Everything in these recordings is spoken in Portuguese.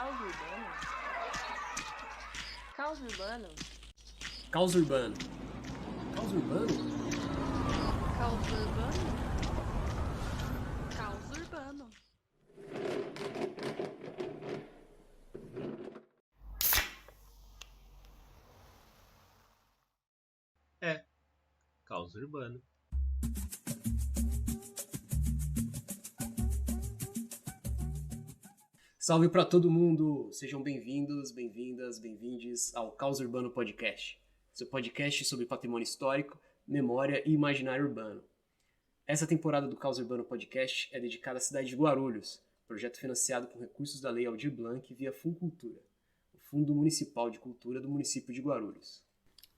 Caos urbano? Caos urbano? Caos urbano. Caos urbano? Caos urbano? Caos urbano. Caos urbano. Salve pra todo mundo! Sejam bem-vindos, bem-vindas, bem-vindes ao Caos Urbano Podcast, seu podcast sobre patrimônio histórico, memória e imaginário urbano. Essa temporada do Caos Urbano Podcast é dedicada à cidade de Guarulhos, projeto financiado com recursos da Lei Aldir Blanc via Funcultura, o Fundo Municipal de Cultura do município de Guarulhos.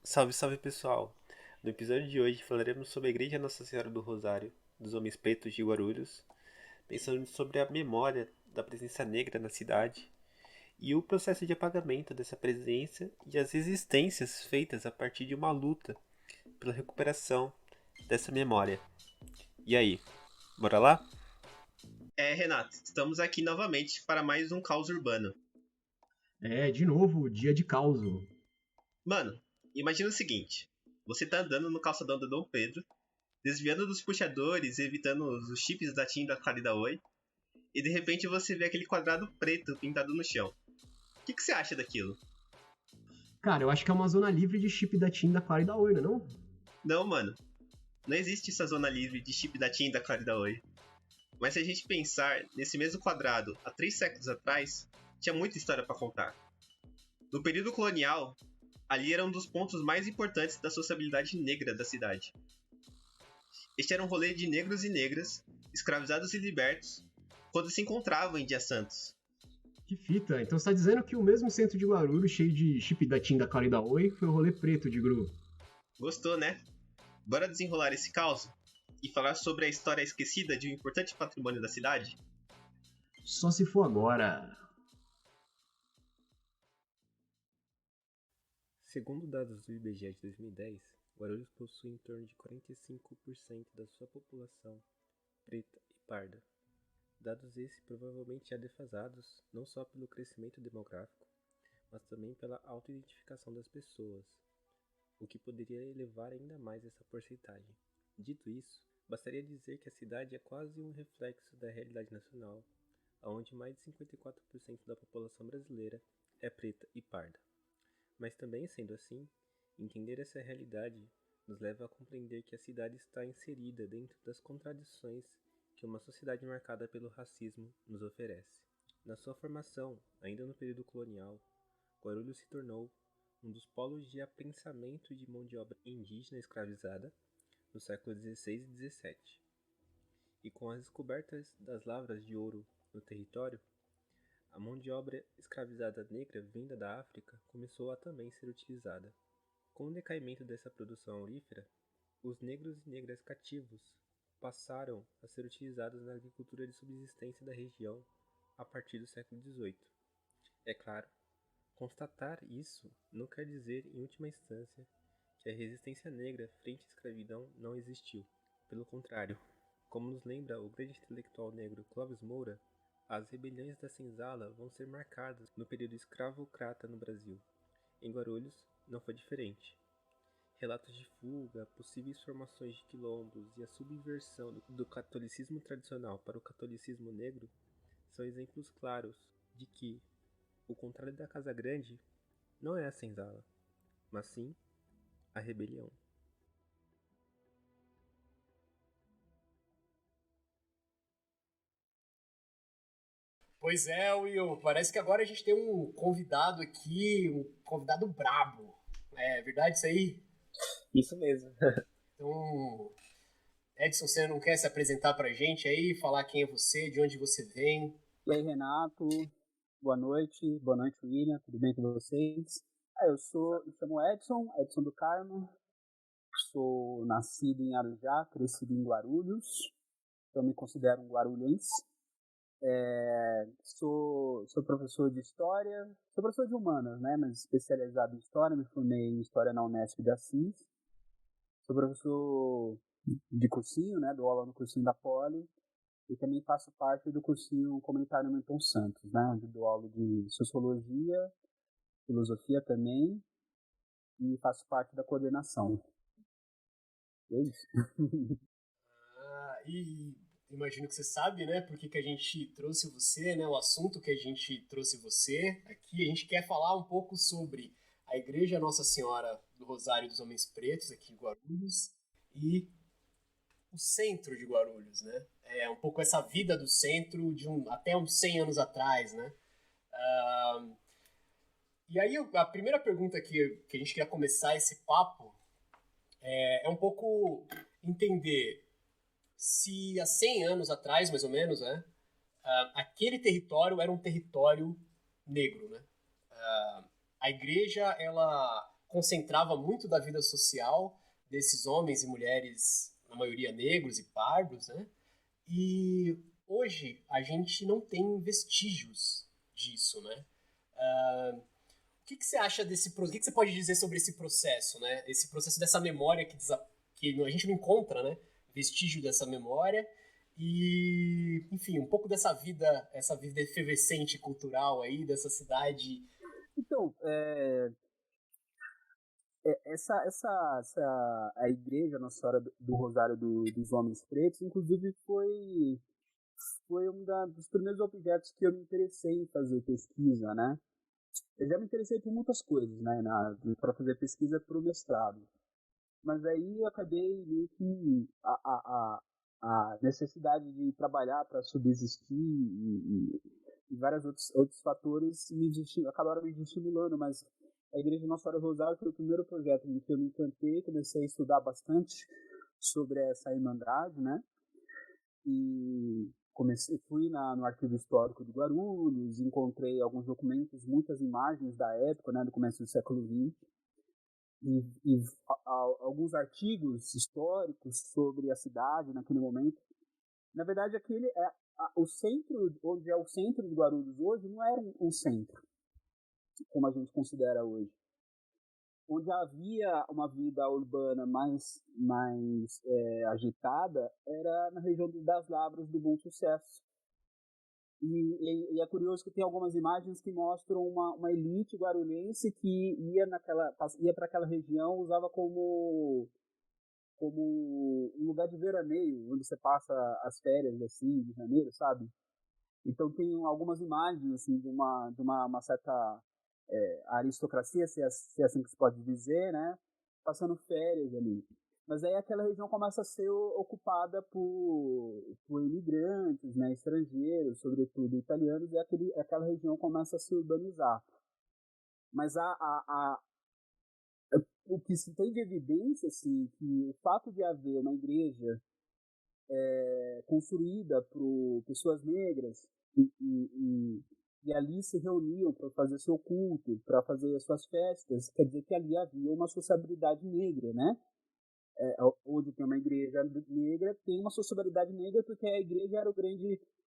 Salve, salve pessoal! No episódio de hoje falaremos sobre a Igreja Nossa Senhora do Rosário, dos Homens Pretos de Guarulhos, pensando sobre a memória da presença negra na cidade e o processo de apagamento dessa presença e as resistências feitas a partir de uma luta pela recuperação dessa memória. E aí, bora lá? Renato, estamos aqui novamente para mais um Caos Urbano. De novo, dia de caos. Mano, imagina o seguinte: você tá andando no calçadão da Dom Pedro, desviando dos puxadores, evitando os chips da TIM da Claro e da Oi, e de repente você vê aquele quadrado preto pintado no chão. O que você acha daquilo? Cara, eu acho que é uma zona livre de chip da TIM, da Claro e da Oi, não? Não, mano. Não existe essa zona livre de chip da TIM da Claro e da Oi. Mas se a gente pensar nesse mesmo quadrado há 3 séculos atrás, tinha muita história para contar. No período colonial, ali era um dos pontos mais importantes da sociabilidade negra da cidade. Este era um rolê de negros e negras, escravizados e libertos, quando se encontravam em Dia Santos. Que fita, então você tá dizendo que o mesmo centro de Guarulhos, cheio de chip da TIM, da Claro e da Oi, foi o rolê preto de Gru. Gostou, né? Bora desenrolar esse caos e falar sobre a história esquecida de um importante patrimônio da cidade? Só se for agora. Segundo dados do IBGE de 2010, Guarulhos possui em torno de 45% da sua população preta e parda. Dados esses provavelmente já defasados não só pelo crescimento demográfico, mas também pela autoidentificação das pessoas, o que poderia elevar ainda mais essa porcentagem. Dito isso, bastaria dizer que a cidade é quase um reflexo da realidade nacional, onde mais de 54% da população brasileira é preta e parda. Mas também, sendo assim, entender essa realidade nos leva a compreender que a cidade está inserida dentro das contradições que uma sociedade marcada pelo racismo nos oferece. Na sua formação, ainda no período colonial, Guarulhos se tornou um dos polos de apensamento de mão de obra indígena escravizada no século XVI e XVII. E com as descobertas das lavras de ouro no território, a mão de obra escravizada negra vinda da África começou a também ser utilizada. Com o decaimento dessa produção aurífera, os negros e negras cativos passaram a ser utilizados na agricultura de subsistência da região a partir do século XVIII. É claro, constatar isso não quer dizer, em última instância, que a resistência negra frente à escravidão não existiu. Pelo contrário, como nos lembra o grande intelectual negro Clóvis Moura, as rebeliões da senzala vão ser marcadas no período escravocrata no Brasil. Em Guarulhos, não foi diferente. Relatos de fuga, possíveis formações de quilombos e a subversão do catolicismo tradicional para o catolicismo negro são exemplos claros de que o contrário da Casa Grande não é a senzala, mas sim a rebelião. Pois é, Will, parece que agora a gente tem um convidado aqui, um convidado brabo. É verdade isso aí? Isso mesmo. Então, Edson, você não quer se apresentar pra gente aí, falar quem é você, de onde você vem? E aí, Renato, boa noite, William, tudo bem com vocês? Me chamo Edson do Carmo, sou nascido em Arujá, crescido em Guarulhos, eu me considero um guarulhense. Sou professor de História, sou professor de Humanas, né, mas especializado em História, me formei em História na Unesp de Assis, sou professor de cursinho, né, dou aula no cursinho da Poli, E também faço parte do cursinho comunitário Milton Santos, né? Onde dou aula de sociologia, filosofia também, e faço parte da coordenação. E é isso. E imagino que você sabe, né, por que a gente trouxe você, né, o assunto que a gente trouxe você aqui. A gente quer falar um pouco sobre a Igreja Nossa Senhora do Rosário dos Homens Pretos, aqui em Guarulhos, e o centro de Guarulhos, né? É um pouco essa vida do centro de até uns 100 anos atrás, né? E aí a primeira pergunta que a gente quer começar esse papo é um pouco entender se há 100 anos atrás, mais ou menos, né, aquele território era um território negro, né? A igreja, ela concentrava muito da vida social desses homens e mulheres, na maioria negros e pardos, né? E hoje a gente não tem vestígios disso, né? O que você acha desse processo? O que você pode dizer sobre esse processo, né? Esse processo dessa memória que a gente não encontra, né? Vestígio dessa memória e, enfim, um pouco essa vida efervescente cultural aí dessa cidade. Então, a igreja Nossa Senhora do Rosário dos Homens Pretos, inclusive foi um dos primeiros objetos que eu me interessei em fazer pesquisa, né? Eu já me interessei por muitas coisas, né? Para fazer pesquisa para o mestrado. Mas aí eu acabei meio que a necessidade de trabalhar para subsistir e vários outros fatores acabaram me estimulando, mas a Igreja Nossa Senhora do Rosário foi o primeiro projeto em que eu me encantei, comecei a estudar bastante sobre essa irmandade, né? E fui no Arquivo Histórico de Guarulhos, encontrei alguns documentos, muitas imagens da época, né, do começo do século XX, e alguns artigos históricos sobre a cidade naquele momento. Na verdade, aquele o centro, onde é o centro de Guarulhos hoje, não era um centro, como a gente considera hoje. Onde havia uma vida urbana mais agitada era na região das Lavras do Bom Sucesso. E é curioso que tem algumas imagens que mostram uma elite guarulhense que ia para aquela região, usava como um lugar de veraneio, onde você passa as férias assim, de janeiro, sabe? Então tem algumas imagens assim, de uma certa aristocracia, se é assim que se pode dizer, né? Passando férias ali. Mas aí aquela região começa a ser ocupada por imigrantes, né, estrangeiros, sobretudo italianos, e aquela região começa a se urbanizar. Mas o que se tem de evidência, assim, que o fato de haver uma igreja construída por pessoas negras e ali se reuniam para fazer seu culto, para fazer as suas festas, quer dizer que ali havia uma sociabilidade negra, né? Onde tem uma igreja negra, tem uma sociabilidade negra, porque a igreja era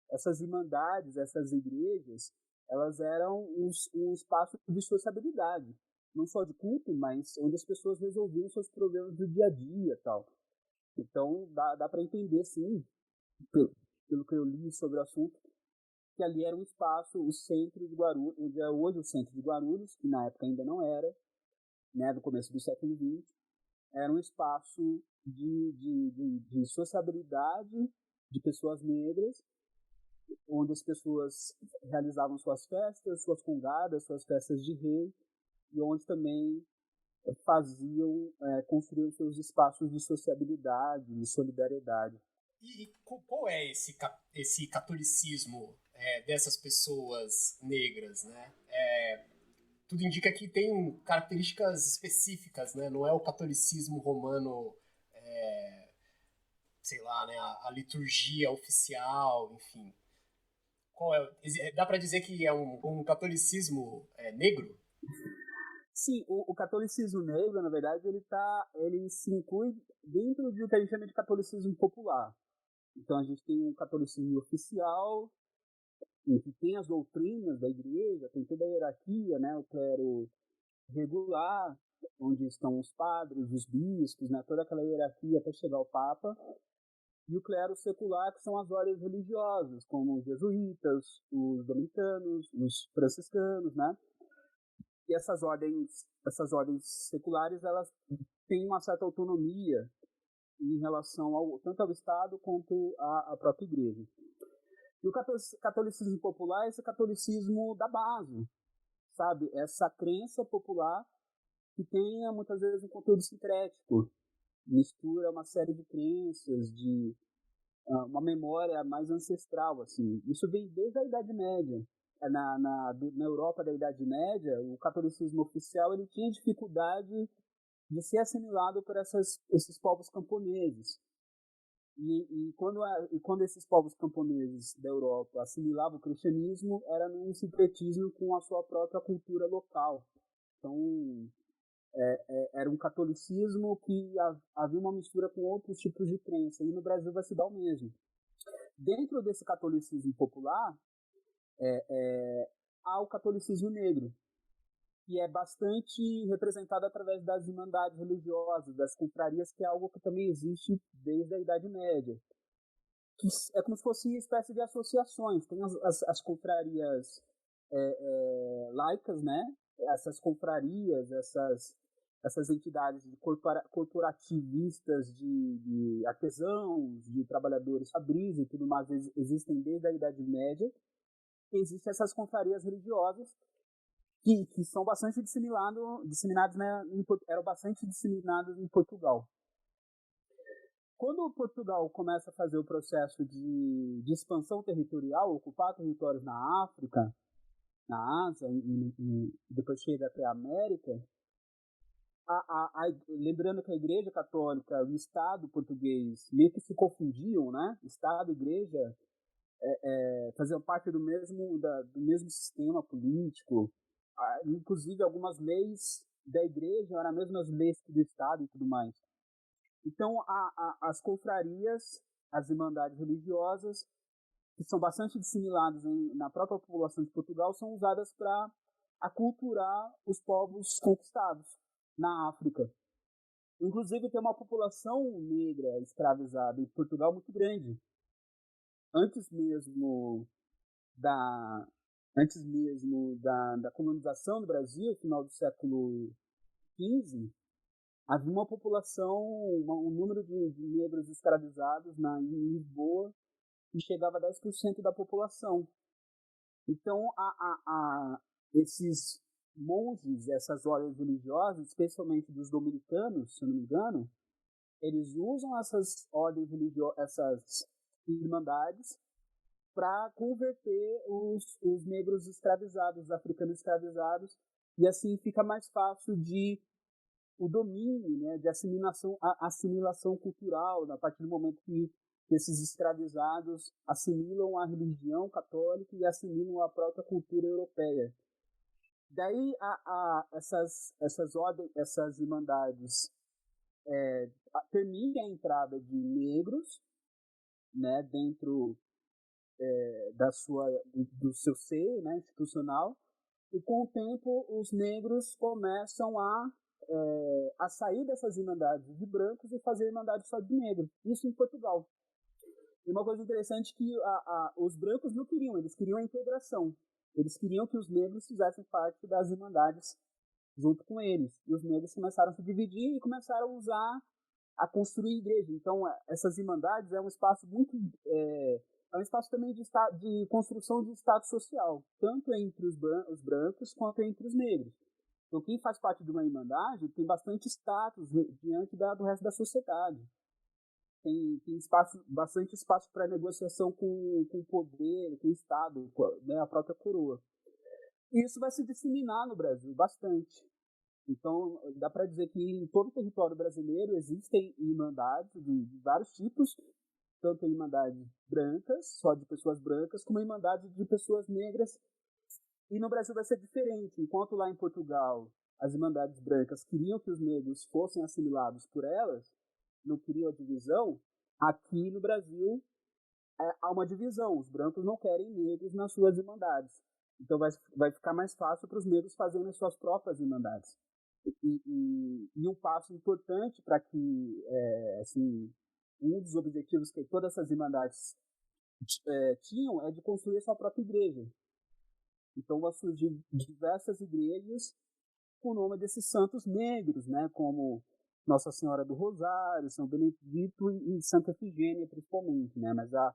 essas irmandades, essas igrejas, elas eram um espaço de sociabilidade, não só de culto, mas onde as pessoas resolviam seus problemas do dia a dia e tal. Então, dá para entender, sim, pelo que eu li sobre o assunto, que ali era um espaço, o centro de Guarulhos, onde é hoje o centro de Guarulhos, que na época ainda não era, né, no começo do século XX, era um espaço de sociabilidade de pessoas negras, onde as pessoas realizavam suas festas, suas congadas, suas festas de rei, e onde também construíam seus espaços de sociabilidade, de solidariedade. E qual é esse catolicismo dessas pessoas negras, né? Tudo indica que tem características específicas, né? Não é o catolicismo romano, sei lá, né? A liturgia oficial, enfim. Dá para dizer que é um catolicismo negro? Sim, o catolicismo negro, na verdade, ele se inclui dentro do que a gente chama de catolicismo popular. Então a gente tem um catolicismo oficial, que tem as doutrinas da igreja, tem toda a hierarquia, né, o clero regular, onde estão os padres, os bispos, né, toda aquela hierarquia até chegar ao Papa. e o clero secular, que são as ordens religiosas, como os jesuítas, os dominicanos, os franciscanos, né? E essas ordens seculares, elas têm uma certa autonomia em relação tanto ao Estado quanto à própria Igreja. E o catolicismo popular é esse catolicismo da base, sabe? Essa crença popular que tem muitas vezes um conteúdo sincrético, mistura uma série de crenças, de uma memória mais ancestral, assim. Isso vem desde a Idade Média. Na Europa da Idade Média, o catolicismo oficial ele tinha dificuldade de ser assimilado por esses povos camponeses. E quando esses povos camponeses da Europa assimilavam o cristianismo, era num sincretismo com a sua própria cultura local. Então, era um catolicismo que havia uma mistura com outros tipos de crença, e no Brasil vai se dar o mesmo. Dentro desse catolicismo popular, há o catolicismo negro, que é bastante representado através das irmandades religiosas, das confrarias, que é algo que também existe desde a Idade Média. Que é como se fossem uma espécie de associações. Tem as confrarias laicas, né? Essas confrarias, essas entidades corporativistas de artesãos, de trabalhadores fabris e tudo mais, existem desde a Idade Média. Existem essas confrarias religiosas que são bastante disseminadas, né, eram bastante disseminadas em Portugal. Quando Portugal começa a fazer o processo de expansão territorial, ocupar territórios na África, na Ásia e depois chega até a América, lembrando que a Igreja Católica e o Estado português meio que se confundiam, né? Estado e Igreja faziam parte do mesmo sistema político. Inclusive, algumas leis da Igreja eram as mesmas leis que do Estado e tudo mais. Então, as confrarias, as irmandades religiosas, que são bastante disseminadas na própria população de Portugal, são usadas para aculturar os povos conquistados na África. Inclusive, tem uma população negra escravizada em Portugal muito grande. Antes mesmo da colonização do Brasil, final do século XV, havia uma população, um número de negros escravizados em Lisboa, que chegava a 10% da população. Então, esses monges, essas ordens religiosas, especialmente dos dominicanos, se eu não me engano, eles usam essas ordens religiosas, essas irmandades, para converter os negros escravizados, os africanos escravizados, e assim fica mais fácil o domínio, né, de assimilação cultural, a partir do momento que esses escravizados assimilam a religião católica e assimilam a própria cultura europeia. Daí essas irmandades permitem a entrada de negros, né, dentro do seu seio, né, institucional, e com o tempo os negros começam a sair dessas irmandades de brancos e fazer irmandades só de negros. Isso em Portugal. E uma coisa interessante é que os brancos não queriam, eles queriam a integração. Eles queriam que os negros fizessem parte das irmandades junto com eles. E os negros começaram a se dividir e começaram a construir igreja. Então, essas irmandades é um espaço muito... é um espaço também de construção de estado social, tanto entre os brancos quanto entre os negros. Então, quem faz parte de uma irmandade tem bastante status diante do resto da sociedade. Tem bastante espaço para negociação com o poder, com o Estado, né, a própria coroa. E isso vai se disseminar no Brasil bastante. Então, dá para dizer que em todo o território brasileiro existem irmandades de vários tipos, tanto irmandades brancas, só de pessoas brancas, como irmandades de pessoas negras. E no Brasil vai ser diferente. Enquanto lá em Portugal as irmandades brancas queriam que os negros fossem assimilados por elas, não queriam a divisão, aqui no Brasil há uma divisão. Os brancos não querem negros nas suas irmandades. Então vai ficar mais fácil para os negros fazerem as suas próprias irmandades. E um passo importante para que um dos objetivos que todas essas irmandades tinham é de construir a sua própria igreja. Então vai surgir diversas igrejas com o nome desses santos negros, né, como Nossa Senhora do Rosário, São Benedito e Santa Efigênia, principalmente, né, mas a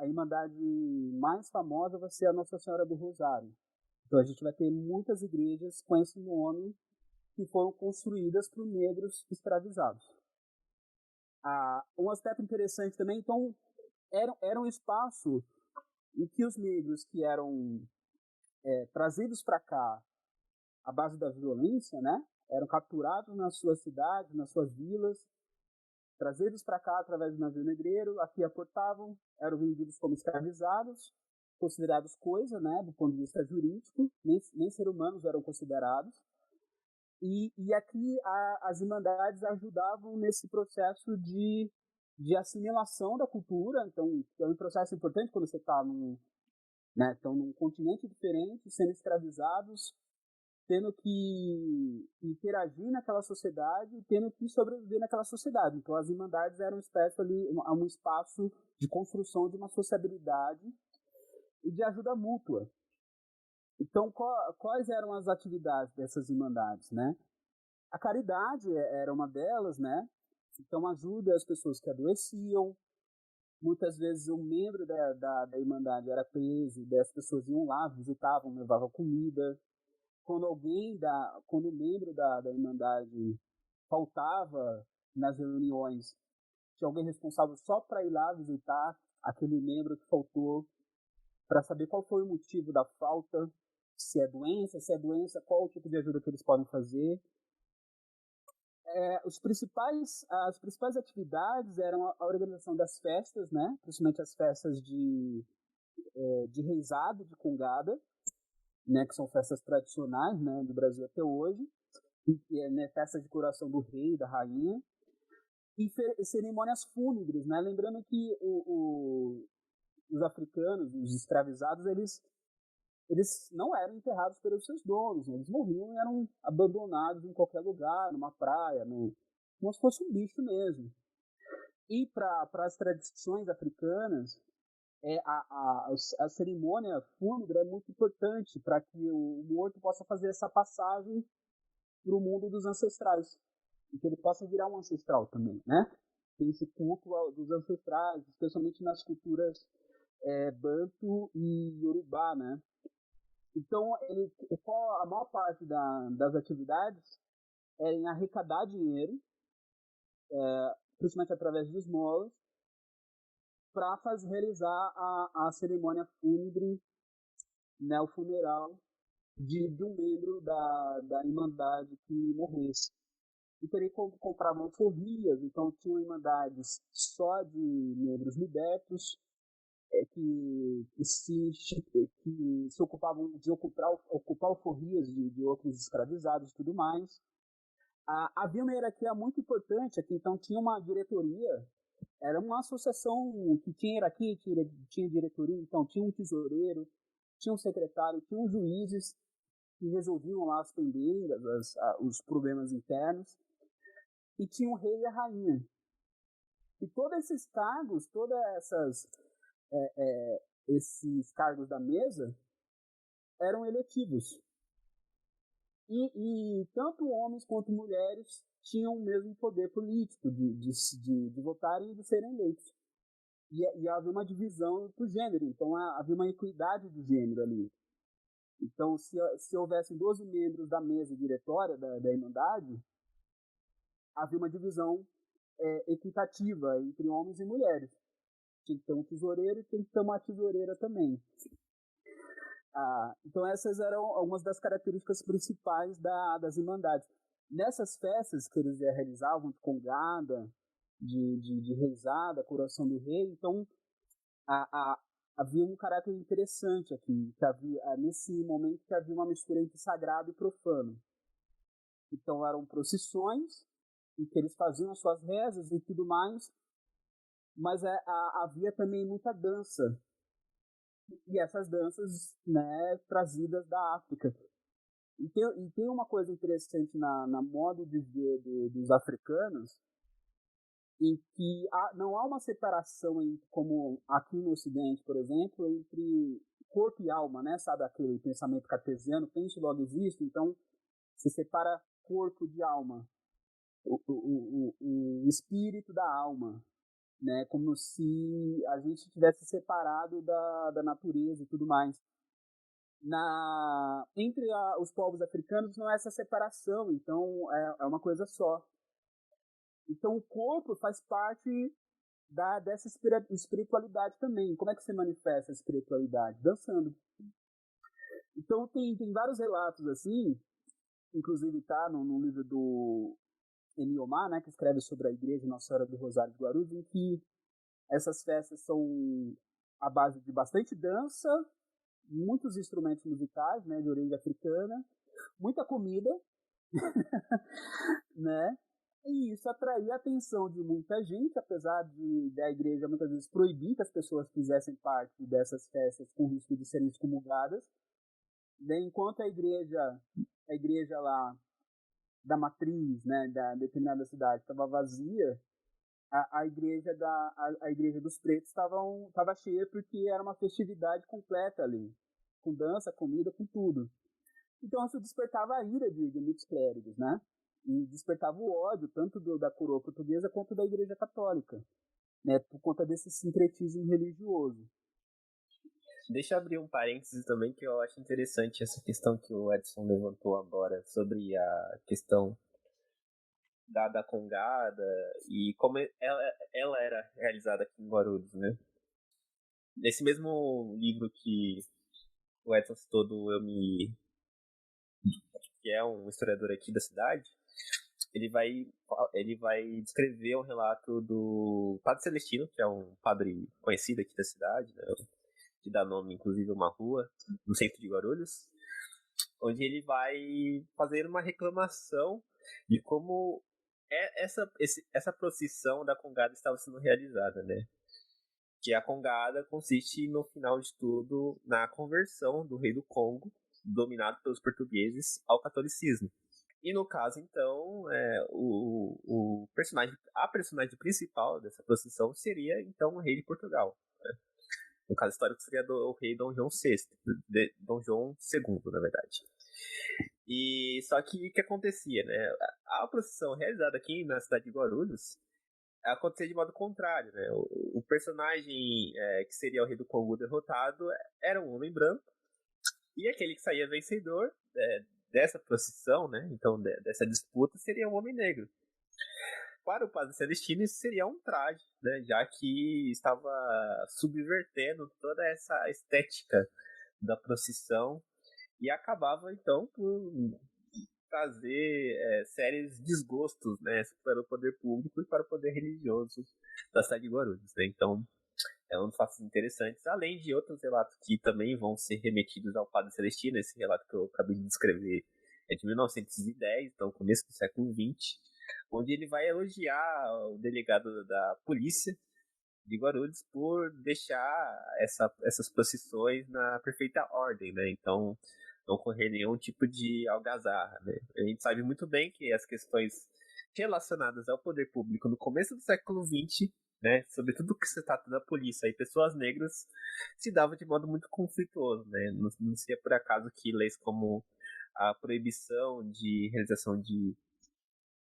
irmandade mais famosa vai ser a Nossa Senhora do Rosário. Então a gente vai ter muitas igrejas com esse nome que foram construídas por negros escravizados. Um aspecto interessante também, então, era um espaço em que os negros que eram trazidos para cá à base da violência, né, eram capturados nas suas cidades, nas suas vilas, trazidos para cá através do navio negreiro, aqui aportavam, eram vendidos como escravizados, considerados coisa, né, do ponto de vista jurídico, nem seres humanos eram considerados. E aqui as irmandades ajudavam nesse processo de assimilação da cultura. Então, é um processo importante quando você está num continente diferente, sendo escravizados, tendo que interagir naquela sociedade, tendo que sobreviver naquela sociedade. Então, as irmandades eram um espaço de construção de uma sociabilidade e de ajuda mútua. Então, quais eram as atividades dessas irmandades, né? A caridade era uma delas, né? Então, ajuda as pessoas que adoeciam. Muitas vezes, um membro da irmandade era preso, e as pessoas iam lá, visitavam, levavam comida. Quando um membro da irmandade faltava nas reuniões, tinha alguém responsável só para ir lá visitar aquele membro que faltou, para saber qual foi o motivo da falta, se é doença, qual o tipo de ajuda que eles podem fazer. As principais atividades eram a organização das festas, né? Principalmente as festas de reisado, de congada, né? Que são festas tradicionais, né? Do Brasil até hoje, né? Festas de coroação do rei, da rainha, e cerimônias fúnebres, né? Lembrando que os africanos, os escravizados, eles não eram enterrados pelos seus donos, né? Eles morriam e eram abandonados em qualquer lugar, numa praia, como se fosse um bicho mesmo. E para as tradições africanas, a cerimônia fúnebre é muito importante para que o morto possa fazer essa passagem para o mundo dos ancestrais, e que ele possa virar um ancestral também, né? Tem esse culto dos ancestrais, especialmente nas culturas Banto e Yorubá, né? Então, a maior parte das atividades era em arrecadar dinheiro, principalmente através de esmolas, para realizar a cerimônia fúnebre, né, o funeral de um membro da irmandade que morresse. Então, eles compravam forrias, então tinham irmandades só de membros libertos, que se ocupavam de ocupar alforrias de outros escravizados e tudo mais. Havia uma hierarquia muito importante aqui, então tinha uma diretoria, era uma associação que tinha hierarquia, tinha diretoria, então tinha um tesoureiro, tinha um secretário, tinha uns juízes que resolviam lá as pendências, os problemas internos, e tinha o rei e a rainha. E todos esses cargos, esses cargos da mesa eram eletivos. E tanto homens quanto mulheres tinham o mesmo poder político de votarem e de serem eleitos. E havia uma divisão por gênero, então havia uma equidade de gênero ali. Então, se houvessem 12 membros da mesa diretória da Irmandade, havia uma divisão equitativa entre homens e mulheres. Tinha que ter um tesoureiro e tem que ter uma tesoureira também. Então essas eram algumas das características principais das irmandades. Nessas festas que eles realizavam de congada, de reisada, coroação do rei, então havia um caráter interessante aqui, que havia, nesse momento que havia uma mistura entre sagrado e profano. Então eram procissões, em que eles faziam as suas rezas e tudo mais, mas havia também muita dança. E essas danças, né, trazidas da África. E tem uma coisa interessante na modo de ver dos africanos, em que não há uma separação, como aqui no Ocidente, por exemplo, entre corpo e alma, né? Sabe aquele pensamento cartesiano, penso logo existo, então se separa corpo de alma, o espírito da alma, né? Como se a gente tivesse separado da natureza e tudo mais. Entre os povos africanos não há essa separação, então é uma coisa só. Então o corpo faz parte dessa espiritualidade também. Como é que você manifesta a espiritualidade? Dançando. Então tem vários relatos assim, inclusive tá no livro do Emile Omar, né, que escreve sobre a igreja Nossa Senhora do Rosário de Guarulhos, em que essas festas são à base de bastante dança, muitos instrumentos musicais, né, de origem africana, muita comida, né? E isso atraía a atenção de muita gente, apesar da igreja muitas vezes proibir que as pessoas fizessem parte dessas festas com risco de serem excomungadas. Enquanto a igreja lá da matriz, né, da determinada cidade estava vazia, a igreja dos pretos estava cheia porque era uma festividade completa ali, com dança, comida, com tudo. Então isso despertava a ira de muitos clérigos, né? E despertava o ódio tanto da coroa portuguesa quanto da igreja católica, né? Por conta desse sincretismo religioso. Deixa eu abrir um parênteses também, que eu acho interessante essa questão que o Edson levantou agora sobre a questão da congada e como ela era realizada aqui em Guarulhos, né? Nesse mesmo livro que o Edson citou que é um historiador aqui da cidade, ele vai descrever um relato do Padre Celestino, que é um padre conhecido aqui da cidade, né? Que dá nome, inclusive, a uma rua no centro de Guarulhos, onde ele vai fazer uma reclamação de como essa procissão da congada estava sendo realizada, né? Que a congada consiste, no final de tudo, na conversão do rei do Congo, dominado pelos portugueses, ao catolicismo. E no caso, então, a personagem principal dessa procissão seria, então, o rei de Portugal. Né? No caso histórico, seria o rei Dom João VI, Dom João II, na verdade. E só que o que acontecia, né? A procissão realizada aqui na cidade de Guarulhos acontecia de modo contrário, né? O personagem que seria o rei do Congo derrotado era um homem branco, e aquele que saía vencedor dessa procissão, né? Então dessa disputa, seria um homem negro. Para o Padre Celestino, isso seria um traje, né? Já que estava subvertendo toda essa estética da procissão e acabava então por trazer sérios desgostos, né, para o poder público e para o poder religioso da cidade de Guarulhos, né? Então é um dos fatos interessantes, além de outros relatos que também vão ser remetidos ao Padre Celestino. Esse relato que eu acabei de descrever é de 1910, então começo do século XX, onde ele vai elogiar o delegado da polícia de Guarulhos por deixar essas procissões na perfeita ordem, né? Então não ocorrer nenhum tipo de algazarra, né? A gente sabe muito bem que as questões relacionadas ao poder público no começo do século XX, né, sobretudo que se trata da polícia e pessoas negras, se dava de modo muito conflituoso, né? Não seria por acaso que leis como a proibição de realização de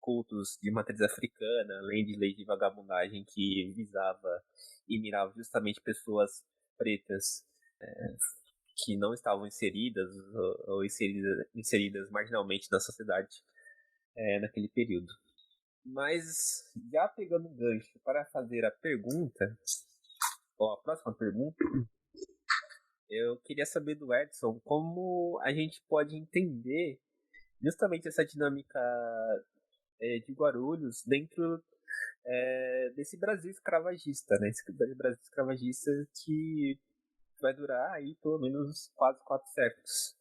cultos de matriz africana, além de leis de vagabundagem que visava e mirava justamente pessoas pretas que não estavam inseridas ou inseridas marginalmente na sociedade naquele período. Mas, já pegando um gancho para fazer a pergunta, ou a próxima pergunta, eu queria saber do Edson como a gente pode entender justamente essa dinâmica de Guarulhos dentro desse Brasil escravagista, né? Esse Brasil escravagista que vai durar aí pelo menos quase 4 séculos.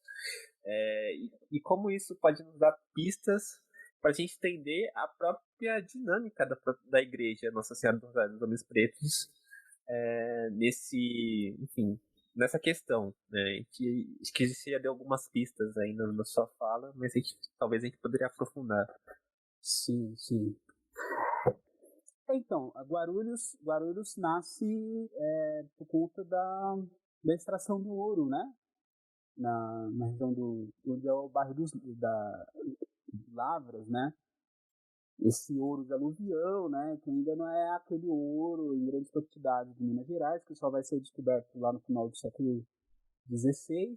E como isso pode nos dar pistas para a gente entender a própria dinâmica da igreja Nossa Senhora do Rosário dos Homens Pretos nessa questão, né? Acho que você já deu algumas pistas aí na sua fala, mas talvez a gente poderia aprofundar. Sim, sim. Então, a Guarulhos nasce por conta da extração do ouro, né? Na região onde é o bairro de Lavras, né? Esse ouro de aluvião, né? Que ainda não é aquele ouro em grandes quantidades de Minas Gerais, que só vai ser descoberto lá no final do século XVI,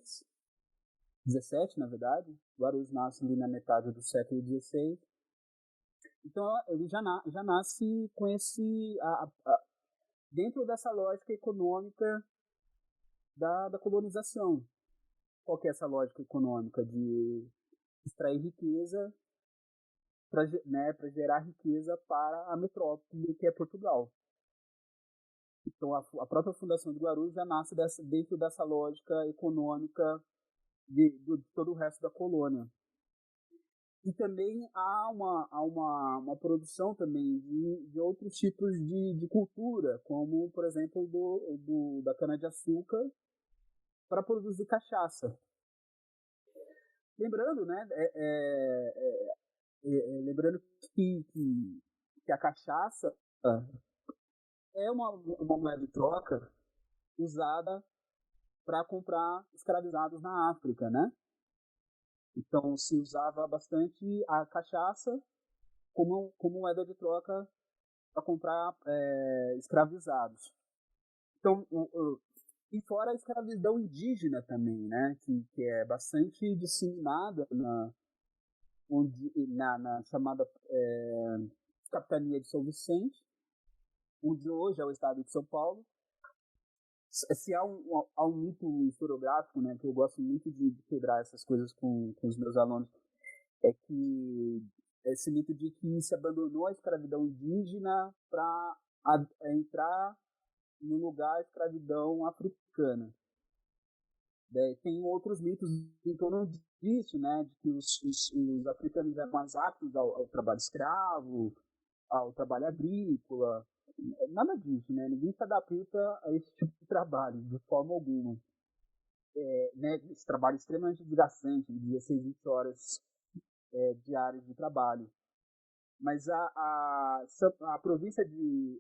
XVII, na verdade. Guarulhos nasce ali na metade do século XVI. Então, ele já nasce com dentro dessa lógica econômica da colonização. Qual que é essa lógica econômica? De extrair riqueza para gerar riqueza para a metrópole, que é Portugal. Então, a própria fundação de Guarulhos já nasce dentro dessa lógica econômica de todo o resto da colônia. E também há uma produção também de outros tipos de cultura, como, por exemplo, da cana-de-açúcar para produzir cachaça. Lembrando, né, lembrando que a cachaça é uma moeda de troca usada para comprar escravizados na África, né? Então, se usava bastante a cachaça como moeda de troca para comprar escravizados. Então, e fora a escravidão indígena também, né? Que é bastante disseminada na chamada Capitania de São Vicente, onde hoje é o estado de São Paulo. Se há um mito historiográfico, né, que eu gosto muito de quebrar essas coisas com os meus alunos, é que esse mito de que se abandonou a escravidão indígena para entrar no lugar a escravidão africana. Tem outros mitos em torno disso, né, de que os africanos eram mais aptos ao trabalho escravo, ao trabalho agrícola. Nada disso, né? Ninguém se adapta a esse tipo de trabalho, de forma alguma. Né? Esse trabalho extremamente desgastante, de 16, 20 horas diárias de trabalho. Mas a província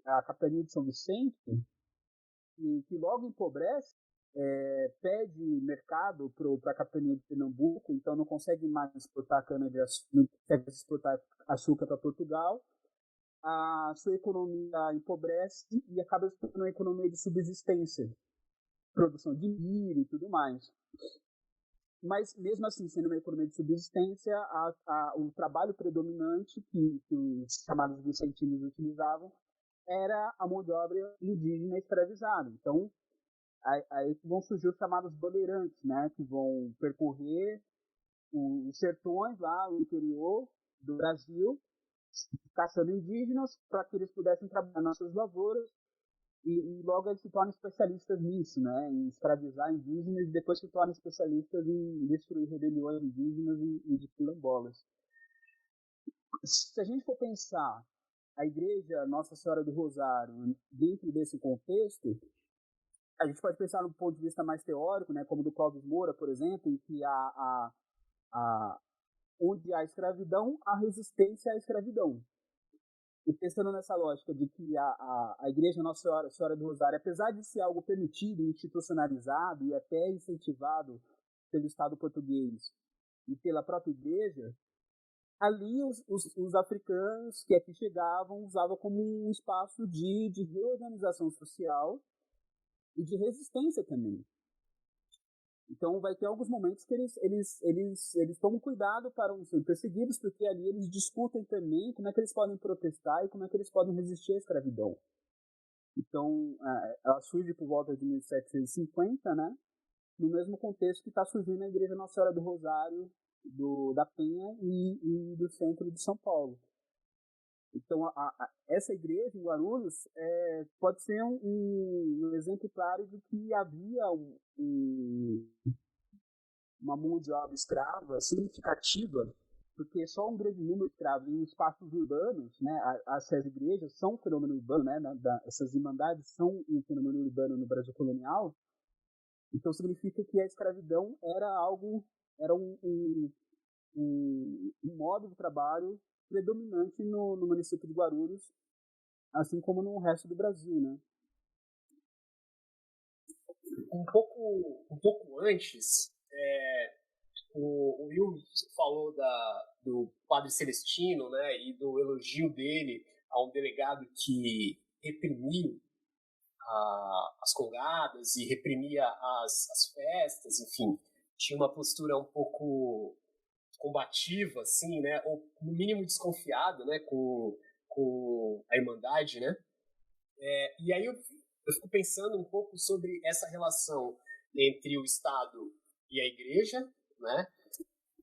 a capitania de São Vicente, que logo empobrece, pede mercado para a capitania de Pernambuco, então não consegue mais exportar cana-de-açúcar, não consegue exportar açúcar para Portugal. A sua economia empobrece e acaba se tornando uma economia de subsistência, produção de milho e tudo mais. Mas, mesmo assim, sendo uma economia de subsistência, o trabalho predominante que os chamados vicentinos utilizavam era a mão de obra indígena escravizada. Então, aí vão surgir os chamados bandeirantes, né, que vão percorrer os sertões lá, o interior do Brasil, caçando indígenas para que eles pudessem trabalhar nas suas lavouras e logo eles se tornam especialistas nisso, né, em escravizar indígenas e depois se tornam especialistas em destruir rebeliões indígenas e de quilombolas. Se a gente for pensar a igreja Nossa Senhora do Rosário dentro desse contexto, a gente pode pensar no ponto de vista mais teórico, né, como do Clóvis Moura, por exemplo, em que onde há escravidão, há resistência à escravidão. E pensando nessa lógica de que a Igreja Nossa Senhora do Rosário, apesar de ser algo permitido, institucionalizado e até incentivado pelo Estado português e pela própria Igreja, ali os africanos que aqui chegavam usavam como um espaço de reorganização social e de resistência também. Então vai ter alguns momentos que eles tomam cuidado para não serem perseguidos, porque ali eles discutem também como é que eles podem protestar e como é que eles podem resistir à escravidão. Então ela surge por volta de 1750, né? No mesmo contexto que está surgindo a Igreja Nossa Senhora do Rosário, da Penha e do centro de São Paulo. Então, essa igreja em Guarulhos pode ser um exemplo claro de que havia uma mão de obra escrava significativa, porque só um grande número de escravos em espaços urbanos, né, essas igrejas são um fenômeno urbano, né, essas irmandades são um fenômeno urbano no Brasil colonial, então significa que a escravidão era um modo de trabalho predominante no município de Guarulhos assim como no resto do Brasil, né? Um pouco antes, o Will falou do Padre Celestino, né, e do elogio dele a um delegado que reprimiu as congadas e reprimia as festas, enfim, tinha uma postura um pouco combativa, assim, né, ou no mínimo desconfiada, né, com a Irmandade, né. E aí eu fico pensando um pouco sobre essa relação entre o Estado e a Igreja, né,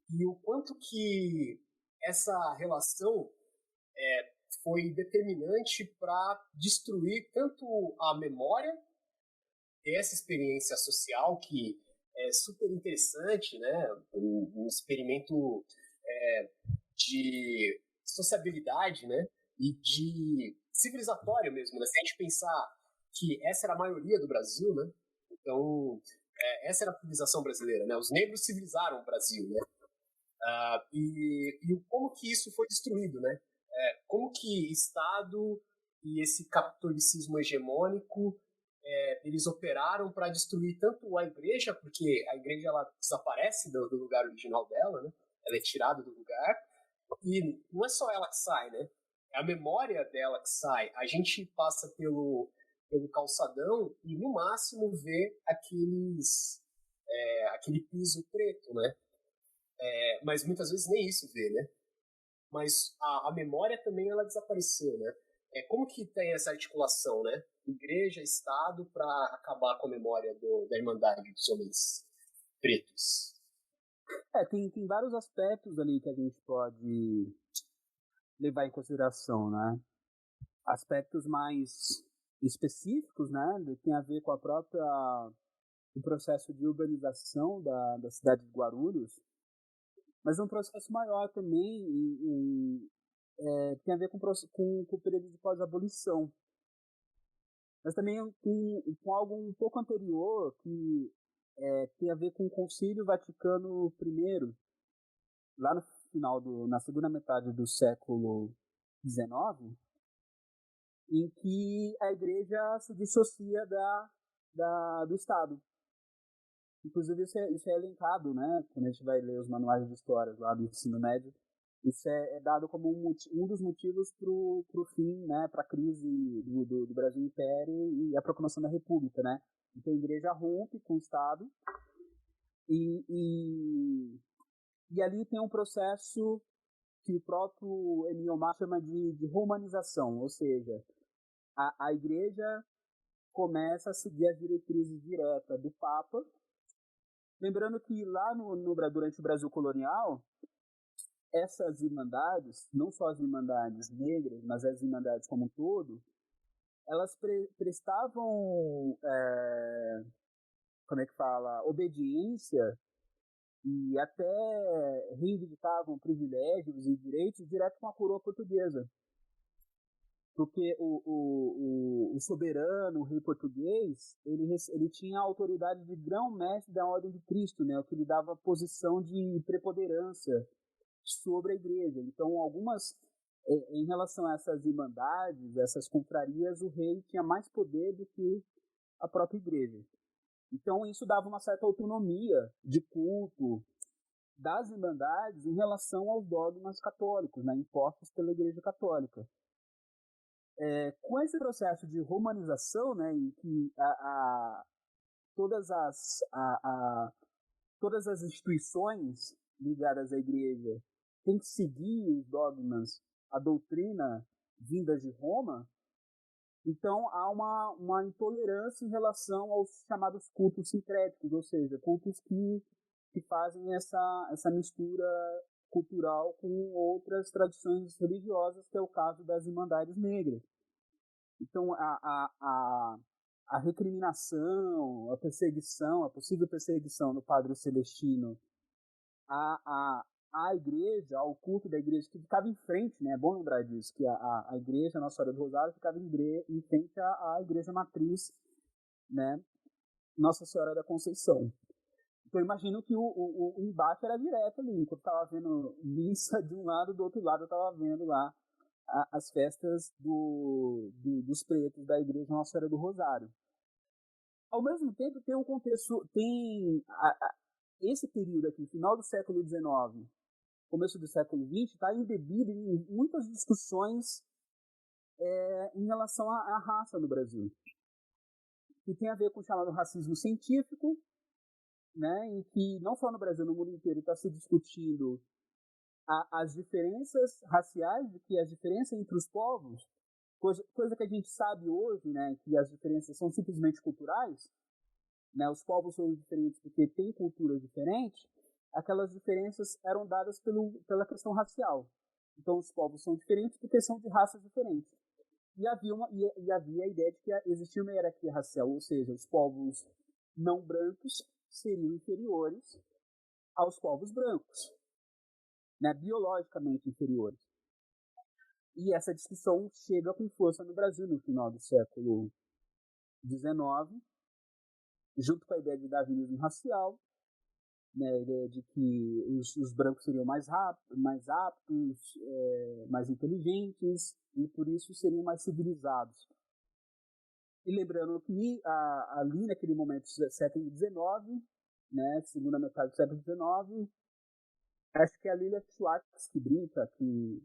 e o quanto que essa relação foi determinante para destruir tanto a memória dessa experiência social, que é super interessante, né, um experimento de sociabilidade, né, e de civilizatório mesmo, né? Se a gente pensar que essa era a maioria do Brasil, né, então essa era a civilização brasileira, né, os negros civilizaram o Brasil, né, e como que isso foi destruído, né, como que Estado e esse catolicismo hegemônico eles operaram para destruir tanto a igreja, porque a igreja ela desaparece do lugar original dela, né, ela é tirada do lugar, e não é só ela que sai, né? É a memória dela que sai. A gente passa pelo calçadão e, no máximo, vê aquele piso preto, né? Mas muitas vezes nem isso vê, né? Mas a memória também ela desapareceu, né? Como que tem essa articulação, né? Igreja, Estado, para acabar com a memória da Irmandade dos Homens Pretos? Tem vários aspectos ali que a gente pode levar em consideração, né? Aspectos mais específicos, né? Tem a ver com o processo de urbanização da cidade de Guarulhos, mas um processo maior também tem a ver com o período de pós-abolição, mas também com algo um pouco anterior que tem a ver com o Concílio Vaticano I, lá na segunda metade do século XIX, em que a igreja se dissocia do Estado. Inclusive isso é elencado, né? Quando a gente vai ler os manuais de história lá do ensino médio, isso é dado como um dos motivos para o fim, né? Para a crise do Brasil Império e a proclamação da República, né? Então a igreja rompe com o Estado e ali tem um processo que o próprio Emile Omar chama de romanização, ou seja, a igreja começa a seguir as diretrizes diretas do Papa. Lembrando que lá durante o Brasil colonial, essas irmandades, não só as irmandades negras, mas as irmandades como um todo, elas prestavam, obediência e até reivindicavam privilégios e direitos direto com a coroa portuguesa. Porque o soberano, o rei português, ele tinha a autoridade de grão-mestre da Ordem de Cristo, né, o que lhe dava posição de preponderância sobre a igreja. Então, em relação a essas irmandades, essas confrarias, o rei tinha mais poder do que a própria igreja. Então, isso dava uma certa autonomia de culto das irmandades em relação aos dogmas católicos, né, impostos pela Igreja Católica. Com esse processo de romanização, né, em que todas as instituições ligadas à igreja têm que seguir os dogmas, a doutrina vindas de Roma, então há uma intolerância em relação aos chamados cultos sincréticos, ou seja, cultos que fazem essa mistura cultural com outras tradições religiosas, que é o caso das Irmandades Negras. Então, a recriminação, a perseguição, a possível perseguição do Padre Celestino à igreja, ao culto da igreja, que ficava em frente, né? É bom lembrar disso, que a igreja, a Nossa Senhora do Rosário, ficava em frente à igreja matriz, né? Nossa Senhora da Conceição. Então, eu imagino que o embate era direto ali. Enquanto eu estava vendo missa de um lado, do outro lado eu estava vendo lá as festas dos pretos da Igreja Nossa Senhora do Rosário. Ao mesmo tempo, tem um contexto, esse período aqui, final do século XIX, começo do século XX, está embebido em muitas discussões em relação à raça no Brasil, que tem a ver com o chamado racismo científico, né, em que não só no Brasil, no mundo inteiro, está se discutindo as diferenças raciais, que as diferenças entre os povos, coisa que a gente sabe hoje, né, que as diferenças são simplesmente culturais, né, os povos são diferentes porque têm culturas diferentes, aquelas diferenças eram dadas pela questão racial. Então, os povos são diferentes porque são de raças diferentes. E havia a ideia de que existia uma hierarquia racial, ou seja, os povos não brancos seriam inferiores aos povos brancos, né, biologicamente inferiores. E essa discussão chega com força no Brasil no final do século XIX, junto com a ideia de darwinismo racial, né, a ideia de que os brancos seriam mais aptos, mais inteligentes, e por isso seriam mais civilizados. E lembrando que ali naquele momento do século XIX, né, segunda metade do século XIX, acho que é a Lilia Schwartz que brinca que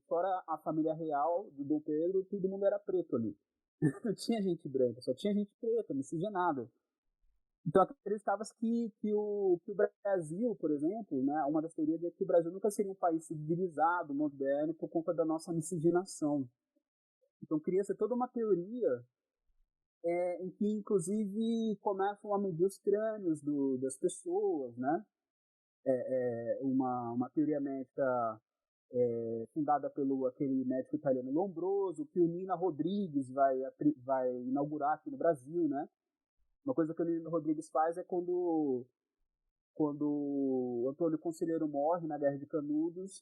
fora a família real do Dom Pedro, todo mundo era preto ali. Não tinha gente branca, só tinha gente preta, miscigenada. Então acreditava-se que o Brasil, por exemplo, né, uma das teorias é que o Brasil nunca seria um país civilizado, moderno, por conta da nossa miscigenação. Então cria-se toda uma teoria em que, inclusive, começam a medir os crânios das pessoas, né? Uma teoria médica fundada pelo aquele médico italiano Lombroso, que o Nina Rodrigues vai inaugurar aqui no Brasil, né? Uma coisa que o Nina Rodrigues faz é quando o Antônio Conselheiro morre na Guerra de Canudos,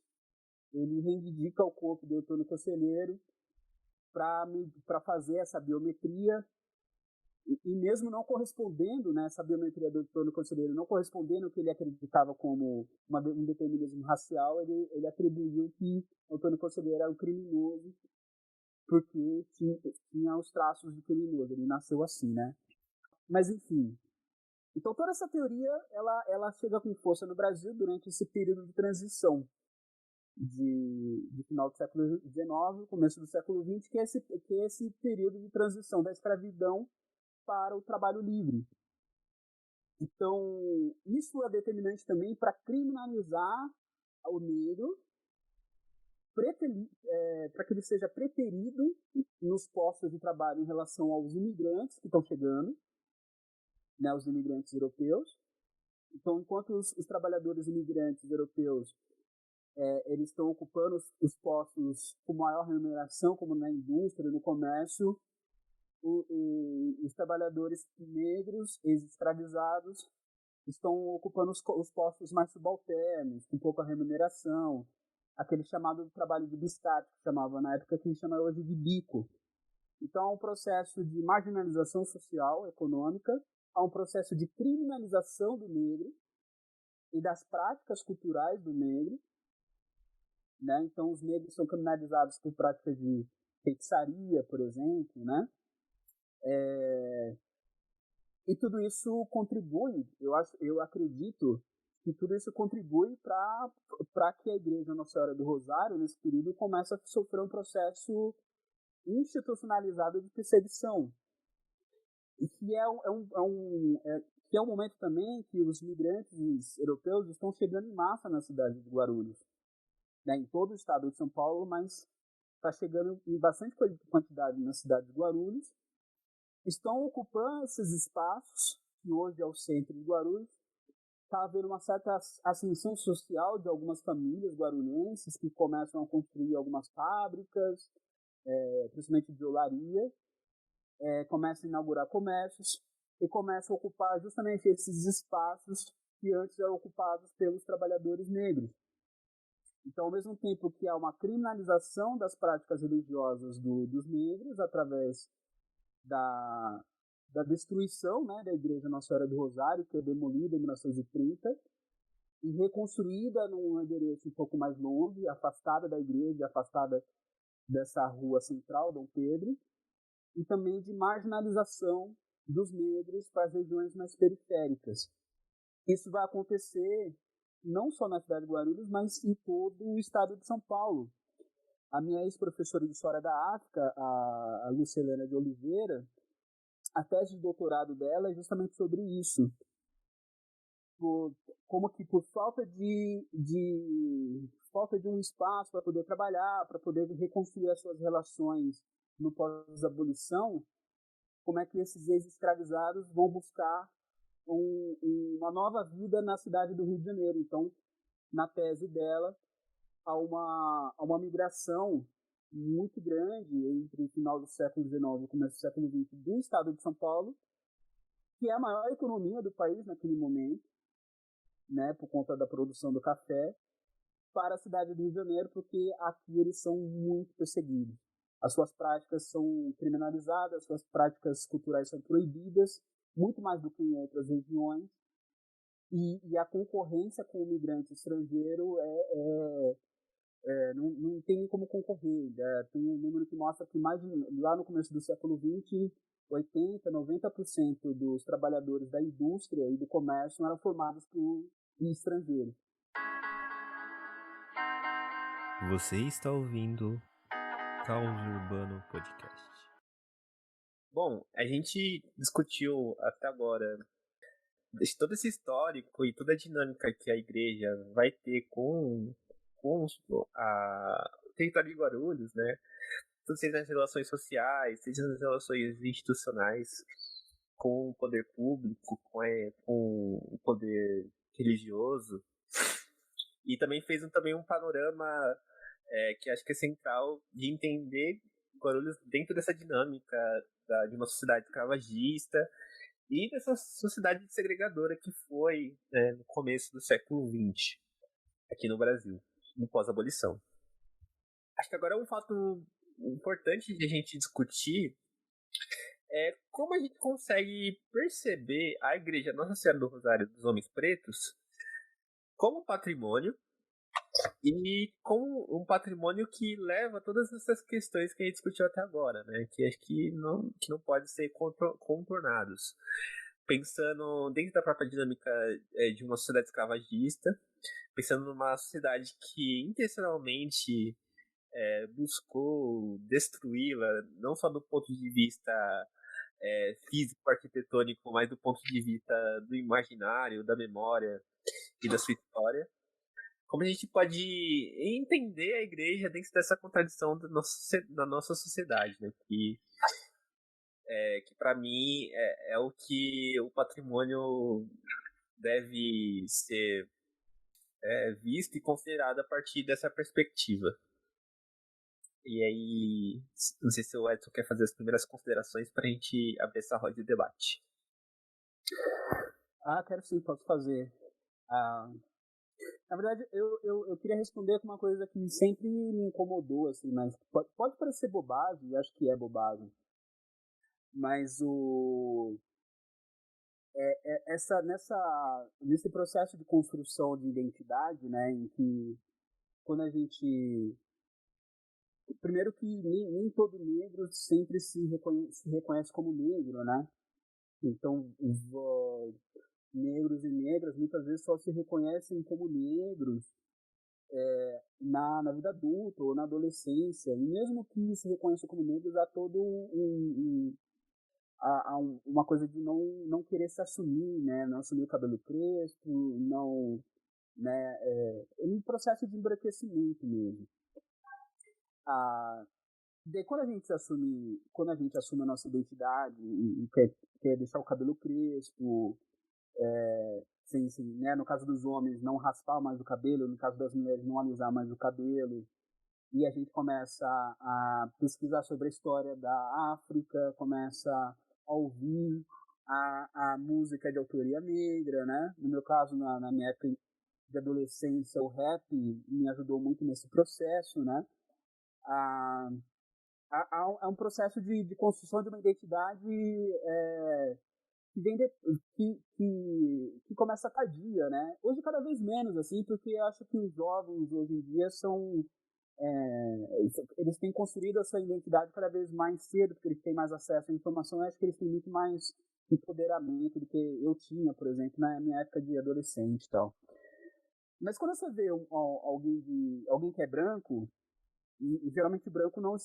ele reivindica o corpo do Antônio Conselheiro para fazer essa biometria, e mesmo não correspondendo, né, essa biometria do Antônio Conselheiro não correspondendo ao que ele acreditava como um determinismo racial, ele atribuiu que Antônio Conselheiro era um criminoso porque tinha os traços de criminoso, ele nasceu assim, né? Mas enfim, então toda essa teoria ela chega com força no Brasil durante esse período de transição de final do século XIX, começo do século XX, que é esse período de transição da escravidão para o trabalho livre. Então, isso é determinante também para criminalizar o negro, para que ele seja preterido nos postos de trabalho em relação aos imigrantes que estão chegando, né, os imigrantes europeus. Então, enquanto os trabalhadores imigrantes europeus eles estão ocupando os postos com maior remuneração, como na indústria, no comércio, os trabalhadores negros, ex-escravizados, estão ocupando os postos mais subalternos, com pouca remuneração, aquele chamado trabalho de biscate, que chamava na época, que a gente chama hoje de bico. Então, há um processo de marginalização social, econômica, há um processo de criminalização do negro e das práticas culturais do negro, né? Então, os negros são criminalizados por práticas de feitiçaria, por exemplo, né? E tudo isso contribui, eu acredito que tudo isso contribui para que a Igreja Nossa Senhora do Rosário, nesse período, comece a sofrer um processo institucionalizado de perseguição. E que é um momento também que os migrantes europeus estão chegando em massa na cidade de Guarulhos, né, em todo o estado de São Paulo, mas está chegando em bastante quantidade na cidade de Guarulhos. Estão ocupando esses espaços, que hoje é o centro de Guarulhos. Está havendo uma certa ascensão social de algumas famílias guarulhenses que começam a construir algumas fábricas, principalmente de olaria, começam a inaugurar comércios e começam a ocupar justamente esses espaços que antes eram ocupados pelos trabalhadores negros. Então, ao mesmo tempo que há uma criminalização das práticas religiosas dos negros através da destruição, né, da Igreja Nossa Senhora do Rosário, que é demolida em 1930, e reconstruída num endereço um pouco mais longe, afastada da igreja, afastada dessa rua central, Dom Pedro, e também de marginalização dos negros para as regiões mais periféricas. Isso vai acontecer não só na cidade de Guarulhos, mas em todo o estado de São Paulo. A minha ex-professora de História da África, a Lucilena de Oliveira, a tese de doutorado dela é justamente sobre isso. Como que por falta de um espaço para poder trabalhar, para poder reconstruir as suas relações no pós-abolição, como é que esses ex-escravizados vão buscar uma nova vida na cidade do Rio de Janeiro. Então, na tese dela, há uma migração muito grande entre o final do século XIX e o começo do século XX do estado de São Paulo, que é a maior economia do país naquele momento, né, por conta da produção do café, para a cidade do Rio de Janeiro, porque aqui eles são muito perseguidos. As suas práticas são criminalizadas, as suas práticas culturais são proibidas, muito mais do que em outras regiões, e a concorrência com o migrante estrangeiro não tem nem como concorrer. Tem um número que mostra que lá no começo do século XX, 80%, 90% dos trabalhadores da indústria e do comércio eram formados por estrangeiros. Você está ouvindo Caos Urbano Podcast. Bom, a gente discutiu até agora todo esse histórico e toda a dinâmica que a igreja vai ter com o território de Guarulhos, né? Seja nas relações sociais, seja nas relações institucionais, com o poder público, com o poder religioso. E também fez também um panorama que acho que é central de entender Guarulhos dentro dessa dinâmica de uma sociedade escravagista e dessa sociedade segregadora que foi, né, no começo do século XX, aqui no Brasil, no pós-abolição. Acho que agora um fato importante de a gente discutir é como a gente consegue perceber a Igreja Nossa Senhora do Rosário dos Homens Pretos como patrimônio e como um patrimônio que leva todas essas questões que a gente discutiu até agora, né? Que acho que não pode ser contornados. Pensando dentro da própria dinâmica de uma sociedade escravagista, pensando numa sociedade que intencionalmente buscou destruí-la, não só do ponto de vista físico, arquitetônico, mas do ponto de vista do imaginário, da memória e da sua história. Como a gente pode entender a igreja dentro dessa contradição da nossa sociedade, né? Que para mim é o que o patrimônio deve ser visto e considerado a partir dessa perspectiva. E aí, não sei se o Edson quer fazer as primeiras considerações para a gente abrir essa roda de debate. Quero sim, posso fazer. Na verdade, eu queria responder com uma coisa que sempre me incomodou, assim, mas pode parecer bobagem, acho que é bobagem, mas nesse processo de construção de identidade, né, em que quando a gente... Primeiro que nem todo negro sempre se reconhece como negro, né? Então, negros e negras muitas vezes só se reconhecem como negros na vida adulta ou na adolescência, e mesmo que se reconheçam como negros, há todo uma coisa de não querer se assumir, né? Não assumir o cabelo crespo, não, né? Um processo de embranquecimento mesmo. Quando a gente assume a nossa identidade e quer deixar o cabelo crespo, né, no caso dos homens, não raspar mais o cabelo, no caso das mulheres, não alisar mais o cabelo, e a gente começa a pesquisar sobre a história da África, começa a ouvir a música de autoria negra, né? No meu caso, na minha época de adolescência, o rap me ajudou muito nesse processo, né? Há um processo de construção de uma identidade que vem que começa tardia, né? Hoje cada vez menos, assim, porque eu acho que os jovens hoje em dia são eles têm construído a sua identidade cada vez mais cedo, porque eles têm mais acesso à informação. Eu acho que eles têm muito mais empoderamento do que eu tinha, por exemplo, na minha época de adolescente e tal. Mas quando você vê alguém que é branco, e geralmente o branco não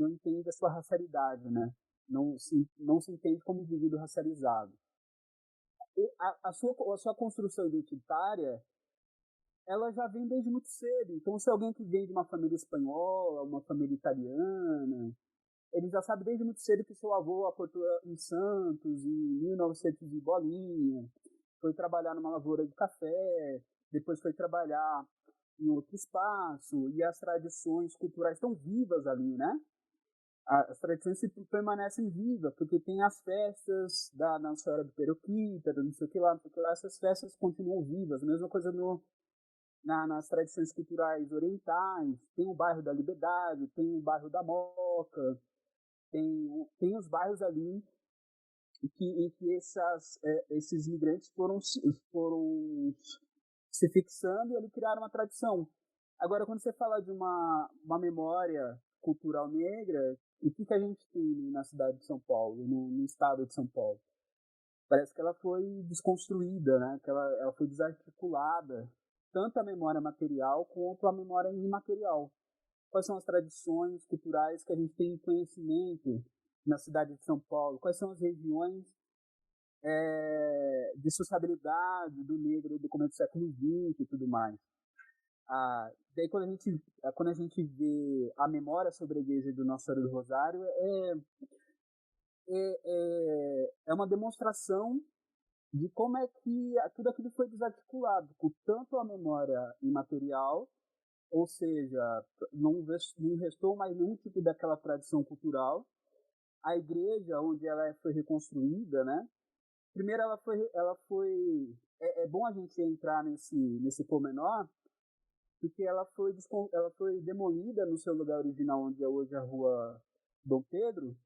entende a sua racialidade, né? Não se entende como indivíduo racializado. E a sua construção identitária, ela já vem desde muito cedo. Então, se alguém que vem de uma família espanhola, uma família italiana, ele já sabe desde muito cedo que seu avô aportou em Santos, em 1900 e bolinha, foi trabalhar numa lavoura de café, depois foi trabalhar em outro espaço, e as tradições culturais estão vivas ali, né? As tradições permanecem vivas, porque tem as festas da Nossa Senhora do Peroquita, não sei o que lá, essas festas continuam vivas. A mesma coisa nas tradições culturais orientais, tem o bairro da Liberdade, tem o bairro da Moca, tem os bairros ali em que esses migrantes foram se fixando e ali criaram uma tradição. Agora, quando você fala de uma memória cultural negra, o que a gente tem na cidade de São Paulo, no estado de São Paulo? Parece que ela foi desconstruída, né? Que ela foi desarticulada, tanto a memória material quanto a memória imaterial. Quais são as tradições culturais que a gente tem conhecimento na cidade de São Paulo? Quais são as regiões de sociabilidade do negro do começo do século XX e tudo mais? Daí quando a gente vê a memória sobre a igreja do Nossa Senhora do Rosário, é uma demonstração de como é que tudo aquilo foi desarticulado, por tanto a memória imaterial, ou seja, não restou mais nenhum tipo daquela tradição cultural. A igreja, onde ela foi reconstruída, né? Primeiro ela foi é bom a gente entrar nesse pormenor, porque ela foi demolida no seu lugar original, onde é hoje a Rua Dom Pedro,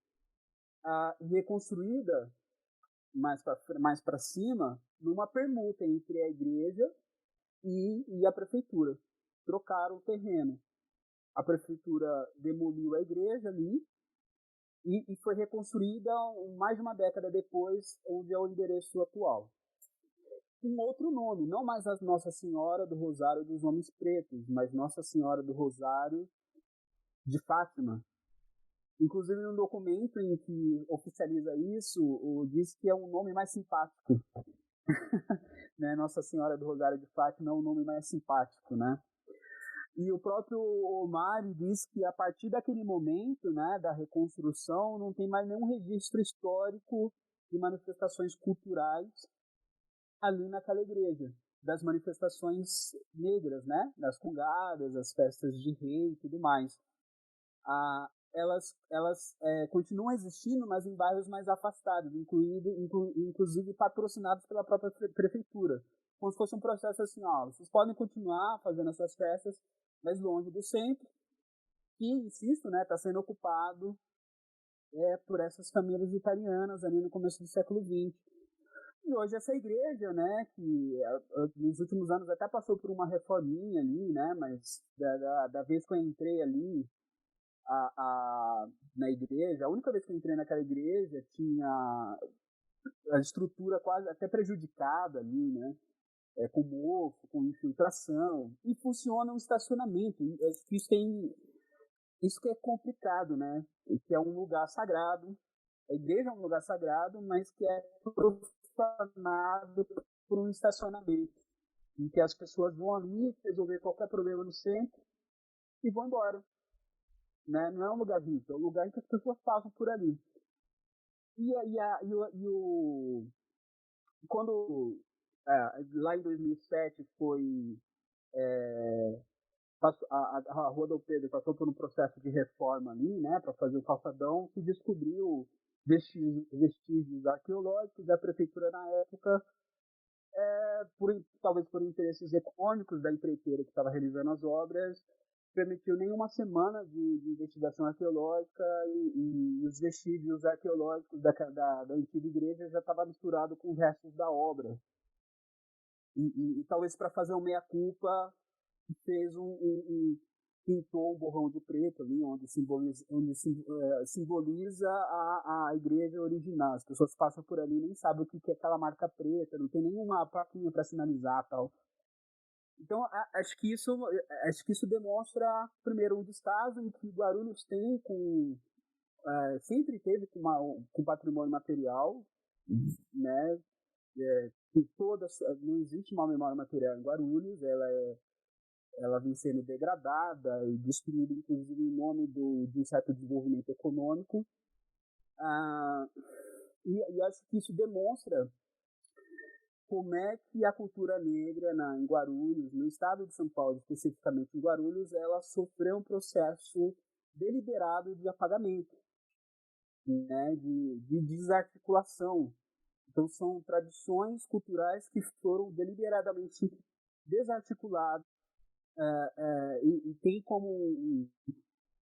e reconstruída mais para cima, numa permuta entre a igreja e a prefeitura. Trocaram o terreno. A prefeitura demoliu a igreja ali e foi reconstruída mais de uma década depois, onde é o endereço atual. Com outro nome, não mais a Nossa Senhora do Rosário dos Homens Pretos, mas Nossa Senhora do Rosário de Fátima. Inclusive, no documento em que oficializa isso, diz que é um nome mais simpático. Né? Nossa Senhora do Rosário de Fátima é um nome mais simpático, né? E o próprio Omar diz que a partir daquele momento, né, da reconstrução, não tem mais nenhum registro histórico de manifestações culturais ali naquela igreja, das manifestações negras, né, das congadas, as festas de rei e tudo mais. Elas continuam existindo, mas em bairros mais afastados, inclusive patrocinados pela própria prefeitura. Como se fosse um processo assim, vocês podem continuar fazendo essas festas, mas longe do centro, que, insisto, né, está sendo ocupado por essas famílias italianas ali no começo do século XX. E hoje essa igreja, né, que nos últimos anos até passou por uma reforminha ali, né, mas da vez que eu entrei ali na igreja, a única vez que eu entrei naquela igreja tinha a estrutura quase até prejudicada ali, né, com mofo, com infiltração, e funciona um estacionamento. Isso que é complicado, né, que é um lugar sagrado. A igreja é um lugar sagrado, mas que é profanado por um estacionamento, em que as pessoas vão ali resolver qualquer problema no centro e vão embora. Né? Não é um lugar VIP, é um lugar em que as pessoas passam por ali. Quando lá em 2007 a Rua Dom Pedro passou por um processo de reforma ali, né, para fazer o calçadão, se descobriu vestígios arqueológicos da prefeitura na época, talvez por interesses econômicos da empreiteira que estava realizando as obras, permitiu nem uma semana de investigação arqueológica e os vestígios arqueológicos da antiga igreja já estavam misturados com os restos da obra. E talvez para fazer um meia-culpa, fez pintou um borrão de preto ali, onde simboliza a igreja original. As pessoas passam por ali e nem sabem o que é aquela marca preta, não tem nenhuma plaquinha para sinalizar tal. Então, acho que isso demonstra, primeiro, um descaso que Guarulhos tem sempre teve com patrimônio material, né? Não existe uma memória material em Guarulhos, ela vem sendo degradada e destruída, inclusive, em nome de um certo desenvolvimento econômico. E acho que isso demonstra como é que a cultura negra em Guarulhos, no estado de São Paulo, especificamente em Guarulhos, ela sofreu um processo deliberado de apagamento, né, de desarticulação. Então, são tradições culturais que foram deliberadamente desarticuladas e tem como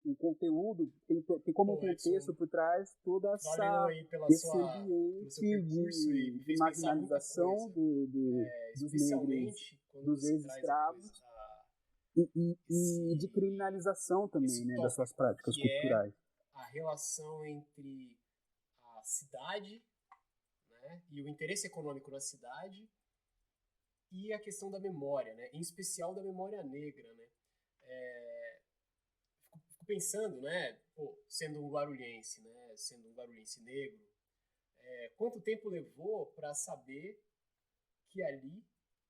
um conteúdo, tem como um contexto por trás toda esse ambiente de marginalização dos negros, dos ex-escravos e de criminalização também, né, das suas práticas culturais. A relação entre a cidade, né, e o interesse econômico na cidade e a questão da memória, né, em especial da memória negra, né. Fico pensando, né, sendo um guarulhense, né, sendo um guarulhense negro, quanto tempo levou para saber que ali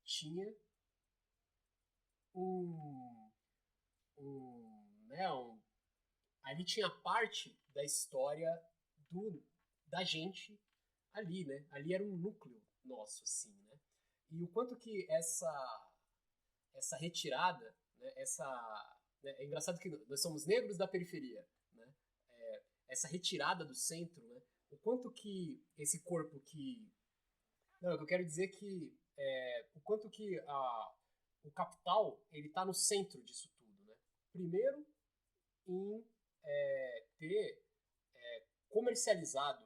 tinha ali tinha parte da história da gente ali, né? Ali era um núcleo nosso, assim, né? E o quanto que essa retirada, né? É engraçado que nós somos negros da periferia, né? Essa retirada do centro, né? O quanto que esse corpo que... Não, o que eu quero dizer que o quanto que o capital, ele tá no centro disso tudo, né? Primeiro, em ter comercializado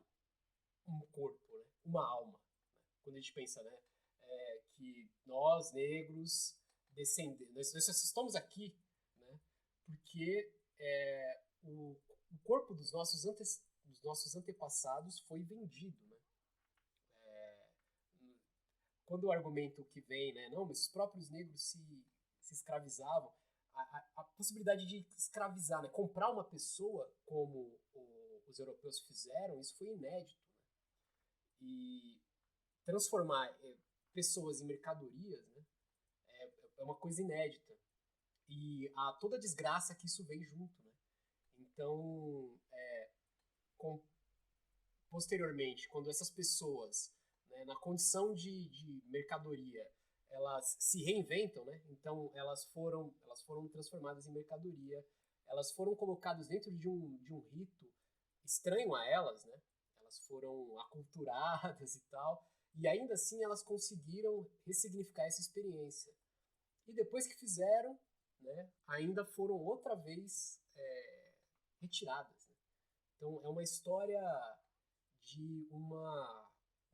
um corpo, né? Uma alma. Né? Quando a gente pensa, né? Que nós, negros, nós estamos aqui, né? Porque o corpo dos nossos antepassados foi vendido, né? Quando o argumento que vem, né? Não, mas os próprios negros se escravizavam, a possibilidade de escravizar, né? Comprar uma pessoa como os europeus fizeram, isso foi inédito, né? E transformar pessoas em mercadorias, né? É uma coisa inédita. E há toda a desgraça que isso vem junto, né? Então, posteriormente, quando essas pessoas, né, na condição de mercadoria, elas se reinventam, né? Então elas foram transformadas em mercadoria, elas foram colocadas dentro de um rito estranho a elas, né? Elas foram aculturadas e tal, e ainda assim elas conseguiram ressignificar essa experiência. E depois que fizeram, né, ainda foram outra vez retiradas. Né? Então é uma história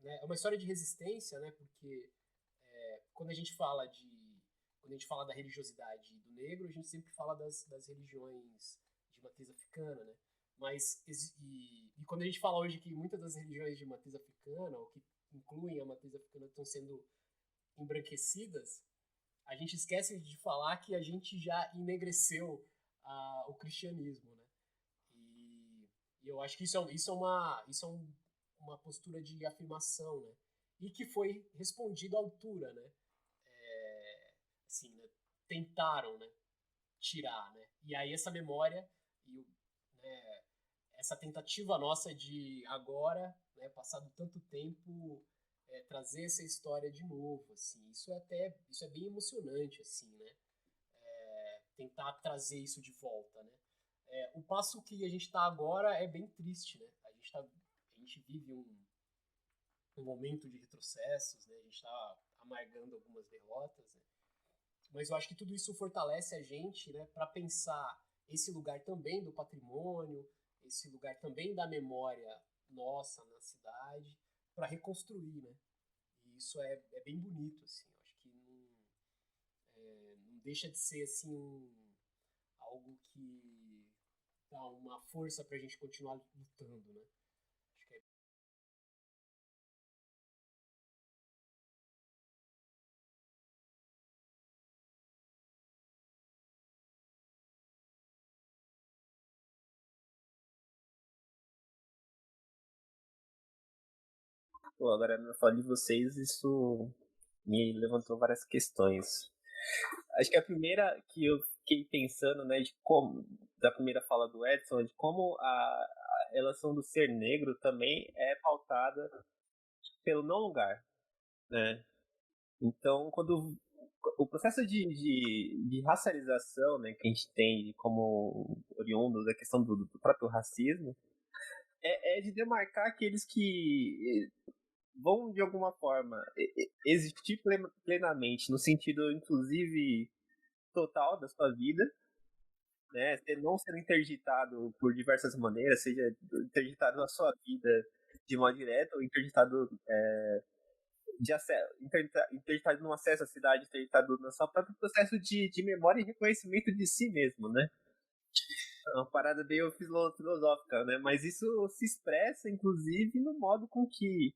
é uma história de resistência, né? Porque quando a gente fala da religiosidade do negro, a gente sempre fala das religiões de matriz africana, né? Mas quando a gente fala hoje que muitas das religiões de matriz africana, ou que incluem a matriz africana, estão sendo embranquecidas, a gente esquece de falar que a gente já enegreceu o cristianismo, né? E eu acho que isso é uma postura de afirmação, né? E que foi respondido à altura, né? Assim, né? Tentaram, né? Tirar, né? E aí essa memória né? Essa tentativa nossa de agora, né? Passado tanto tempo, trazer essa história de novo, assim, isso é bem emocionante, assim, né? Tentar trazer isso de volta, né? O passo que a gente está agora é bem triste, né? A gente vive um momento de retrocessos, né? A gente está amargando algumas derrotas, né? Mas eu acho que tudo isso fortalece a gente, né, para pensar esse lugar também do patrimônio, esse lugar também da memória nossa na cidade, para reconstruir, né? E isso é bem bonito, assim. Eu acho que não deixa de ser assim algo que dá uma força para a gente continuar lutando, né? Acho que é. Pô, agora na fala de vocês, isso me levantou várias questões. Acho que a primeira que eu fiquei pensando, né, de como, da primeira fala do Edson, de como a relação do ser negro também é pautada pelo não lugar, né? Então, quando o processo de racialização, né, que a gente tem como oriundo da questão do próprio racismo, é de demarcar aqueles que vão, de alguma forma, existir plenamente, no sentido, inclusive, total da sua vida, né? Não sendo interditado por diversas maneiras, seja interditado na sua vida de modo direto, ou interditado de acesso, interditado no acesso à cidade, interditado no seu próprio processo de memória e reconhecimento de si mesmo, né? É uma parada bem filosófica, né? Mas isso se expressa, inclusive, no modo com que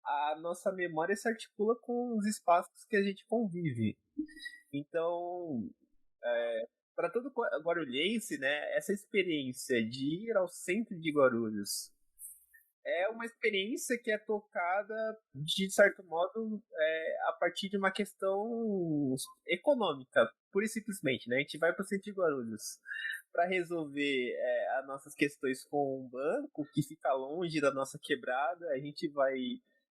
a nossa memória se articula com os espaços que a gente convive. Então, para todo guarulhense, né, essa experiência de ir ao centro de Guarulhos é uma experiência que é tocada, de certo modo, a partir de uma questão econômica, pura e simplesmente. Né? A gente vai para o centro de Guarulhos para resolver as nossas questões com um banco que fica longe da nossa quebrada. A gente vai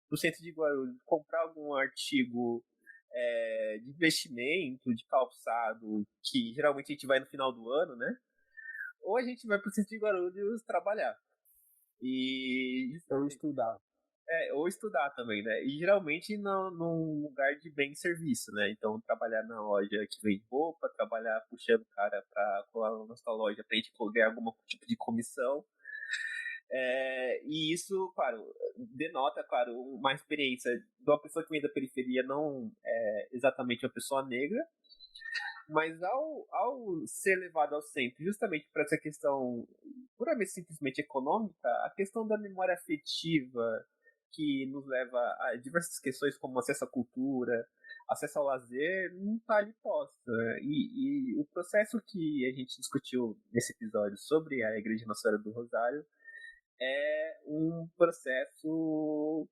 para o centro de Guarulhos comprar algum artigo de investimento, de calçado, que geralmente a gente vai no final do ano, né? Ou a gente vai para o centro de Guarulhos trabalhar. Ou estudar. Ou estudar também, né? E geralmente num lugar de bem serviço, né? Então, trabalhar na loja que vende roupa, trabalhar puxando o cara pra colar na nossa loja pra gente ganhar algum tipo de comissão. E isso, claro, denota, claro, uma experiência de uma pessoa que vem da periferia, não exatamente uma pessoa negra, mas ao ser levado ao centro, justamente para essa questão puramente simplesmente econômica, a questão da memória afetiva, que nos leva a diversas questões como acesso à cultura, acesso ao lazer, não está ali posta. E o processo que a gente discutiu nesse episódio sobre a Igreja Nossa Senhora do Rosário é um processo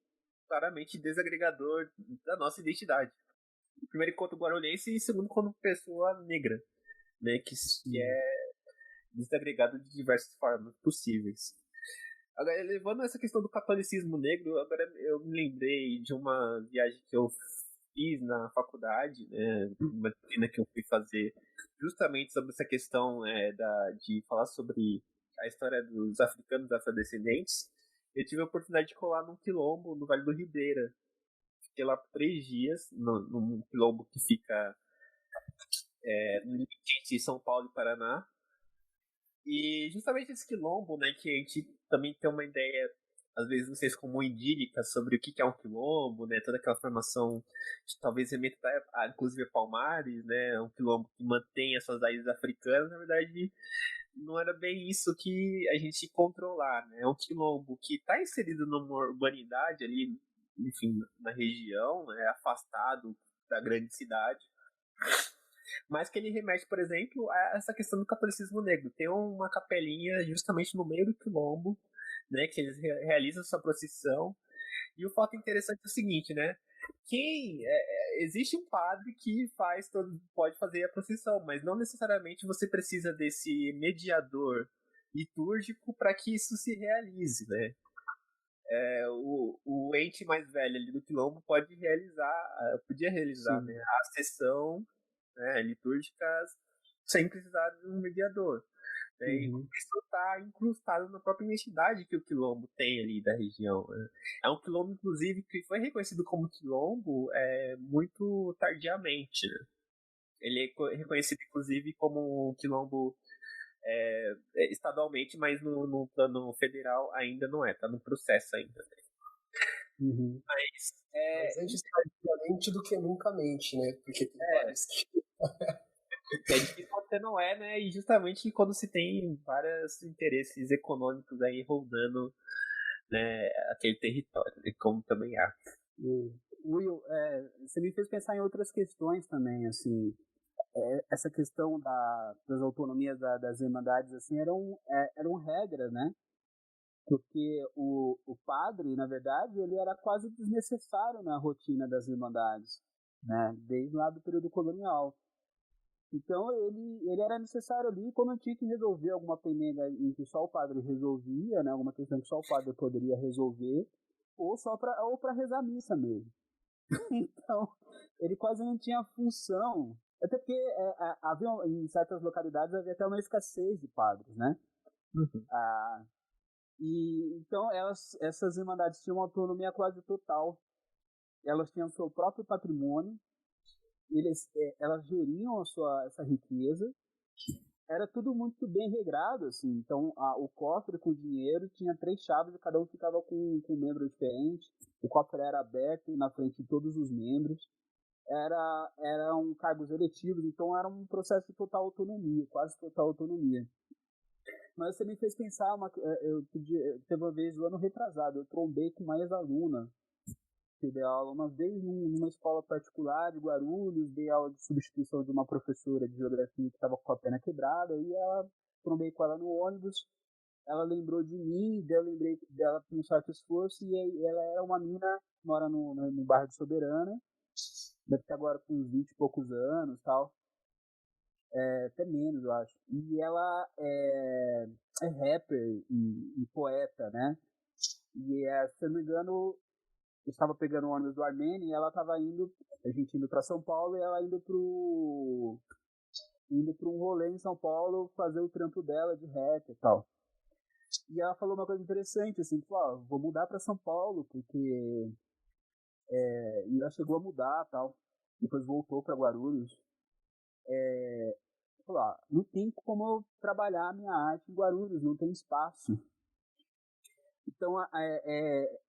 claramente desagregador da nossa identidade. Primeiro, enquanto guarulhense, e segundo, como pessoa negra, né, que é desagregado de diversas formas possíveis. Agora, levando essa questão do catolicismo negro, agora eu me lembrei de uma viagem que eu fiz na faculdade, né, uma disciplina que eu fui fazer justamente sobre essa questão de falar sobre a história dos africanos afrodescendentes. Eu tive a oportunidade de colar num quilombo no Vale do Ribeira. Fiquei lá por 3 dias, num quilombo que fica no limite de São Paulo e Paraná. E justamente esse quilombo, né, que a gente também tem uma ideia, às vezes, não sei se como idílica, sobre o que é um quilombo, né, toda aquela formação que talvez remeta inclusive a Palmares, né, um quilombo que mantém as suas raízes africanas. Na verdade, não era bem isso que a gente encontrou lá, né, é um quilombo que está inserido numa urbanidade ali, enfim, na região, né, afastado da grande cidade, mas que ele remete, por exemplo, a essa questão do catolicismo negro. Tem uma capelinha justamente no meio do quilombo, né, que eles realizam sua procissão. E o fato interessante é o seguinte, né? Existe um padre que pode fazer a procissão, mas não necessariamente você precisa desse mediador litúrgico para que isso se realize, né? O ente mais velho ali do quilombo podia realizar, né, a sessão, né, litúrgicas sem precisar de um mediador. Né? E isso está incrustado na própria identidade que o quilombo tem ali da região. Né? É um quilombo, inclusive, que foi reconhecido como quilombo muito tardiamente. Né? Ele é reconhecido, inclusive, como um quilombo estadualmente, mas no plano federal ainda não é, tá no processo ainda. Uhum. Mas antes praticamente do que nunca mente, né? Porque tem vários que... É difícil quando você não é, né? E justamente quando se tem vários interesses econômicos aí rodando, né, aquele território, como também há. Will, você me fez pensar em outras questões também, assim, essa questão das autonomias das irmandades, assim, eram regras, né? Porque o padre, na verdade, ele era quase desnecessário na rotina das irmandades, né? Desde lá do período colonial. Então ele era necessário ali quando tinha que resolver alguma pendenga em que só o padre resolvia, né? Alguma questão que só o padre poderia resolver, ou para rezar a missa mesmo. Então ele quase não tinha função, até porque havia em certas localidades havia até uma escassez de padres, né? Uhum. E então essas irmandades tinham uma autonomia quase total. Elas tinham seu próprio patrimônio, elas geriam essa riqueza. Era tudo muito bem regrado, assim. Então o cofre com o dinheiro tinha 3 chaves e cada um ficava com um membro diferente. O cofre era aberto na frente de todos os membros. Eram cargos eletivos, então era um processo de total autonomia, quase total autonomia. Mas você me fez pensar, teve uma vez, no ano retrasado, eu trombei com uma ex-aluna, que dei aula uma vez numa escola particular de Guarulhos, dei aula de substituição de uma professora de geografia que estava com a perna quebrada, e trombei com ela no ônibus, ela lembrou de mim, eu lembrei dela com um certo esforço, e aí ela era uma menina, mora no bairro de Soberana, deve ter agora com uns 20 e poucos anos, tal. Até menos, eu acho. E ela é rapper e poeta, né? E, se eu não me engano, eu estava pegando o ônibus do Armênia e ela estava a gente indo para São Paulo e ela indo para um rolê em São Paulo fazer o trampo dela de rap e tal. E ela falou uma coisa interessante, assim, tipo, vou mudar para São Paulo, porque e ela chegou a mudar tal. Depois voltou para Guarulhos. Falou, não tem como eu trabalhar a minha arte em Guarulhos, não tem espaço. Então, é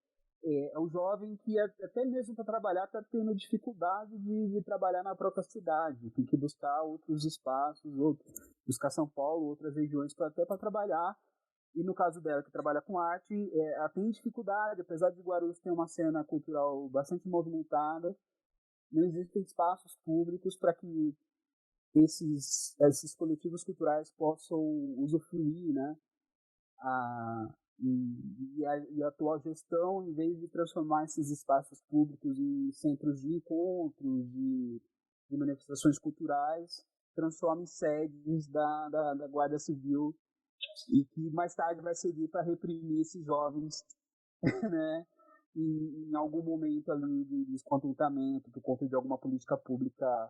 um jovem que até mesmo para trabalhar está tendo dificuldade de trabalhar na própria cidade, tem que buscar outros espaços, buscar São Paulo, outras regiões até para trabalhar. E no caso dela, que trabalha com arte, ela tem dificuldade, apesar de Guarulhos ter uma cena cultural bastante movimentada, não existem espaços públicos para que esses coletivos culturais possam usufruir, né? E a atual gestão, em vez de transformar esses espaços públicos em centros de encontros, de manifestações culturais, transforma em sedes da Guarda Civil e que mais tarde vai servir para reprimir esses jovens, né? Em algum momento ali de descontentamento por conta de alguma política pública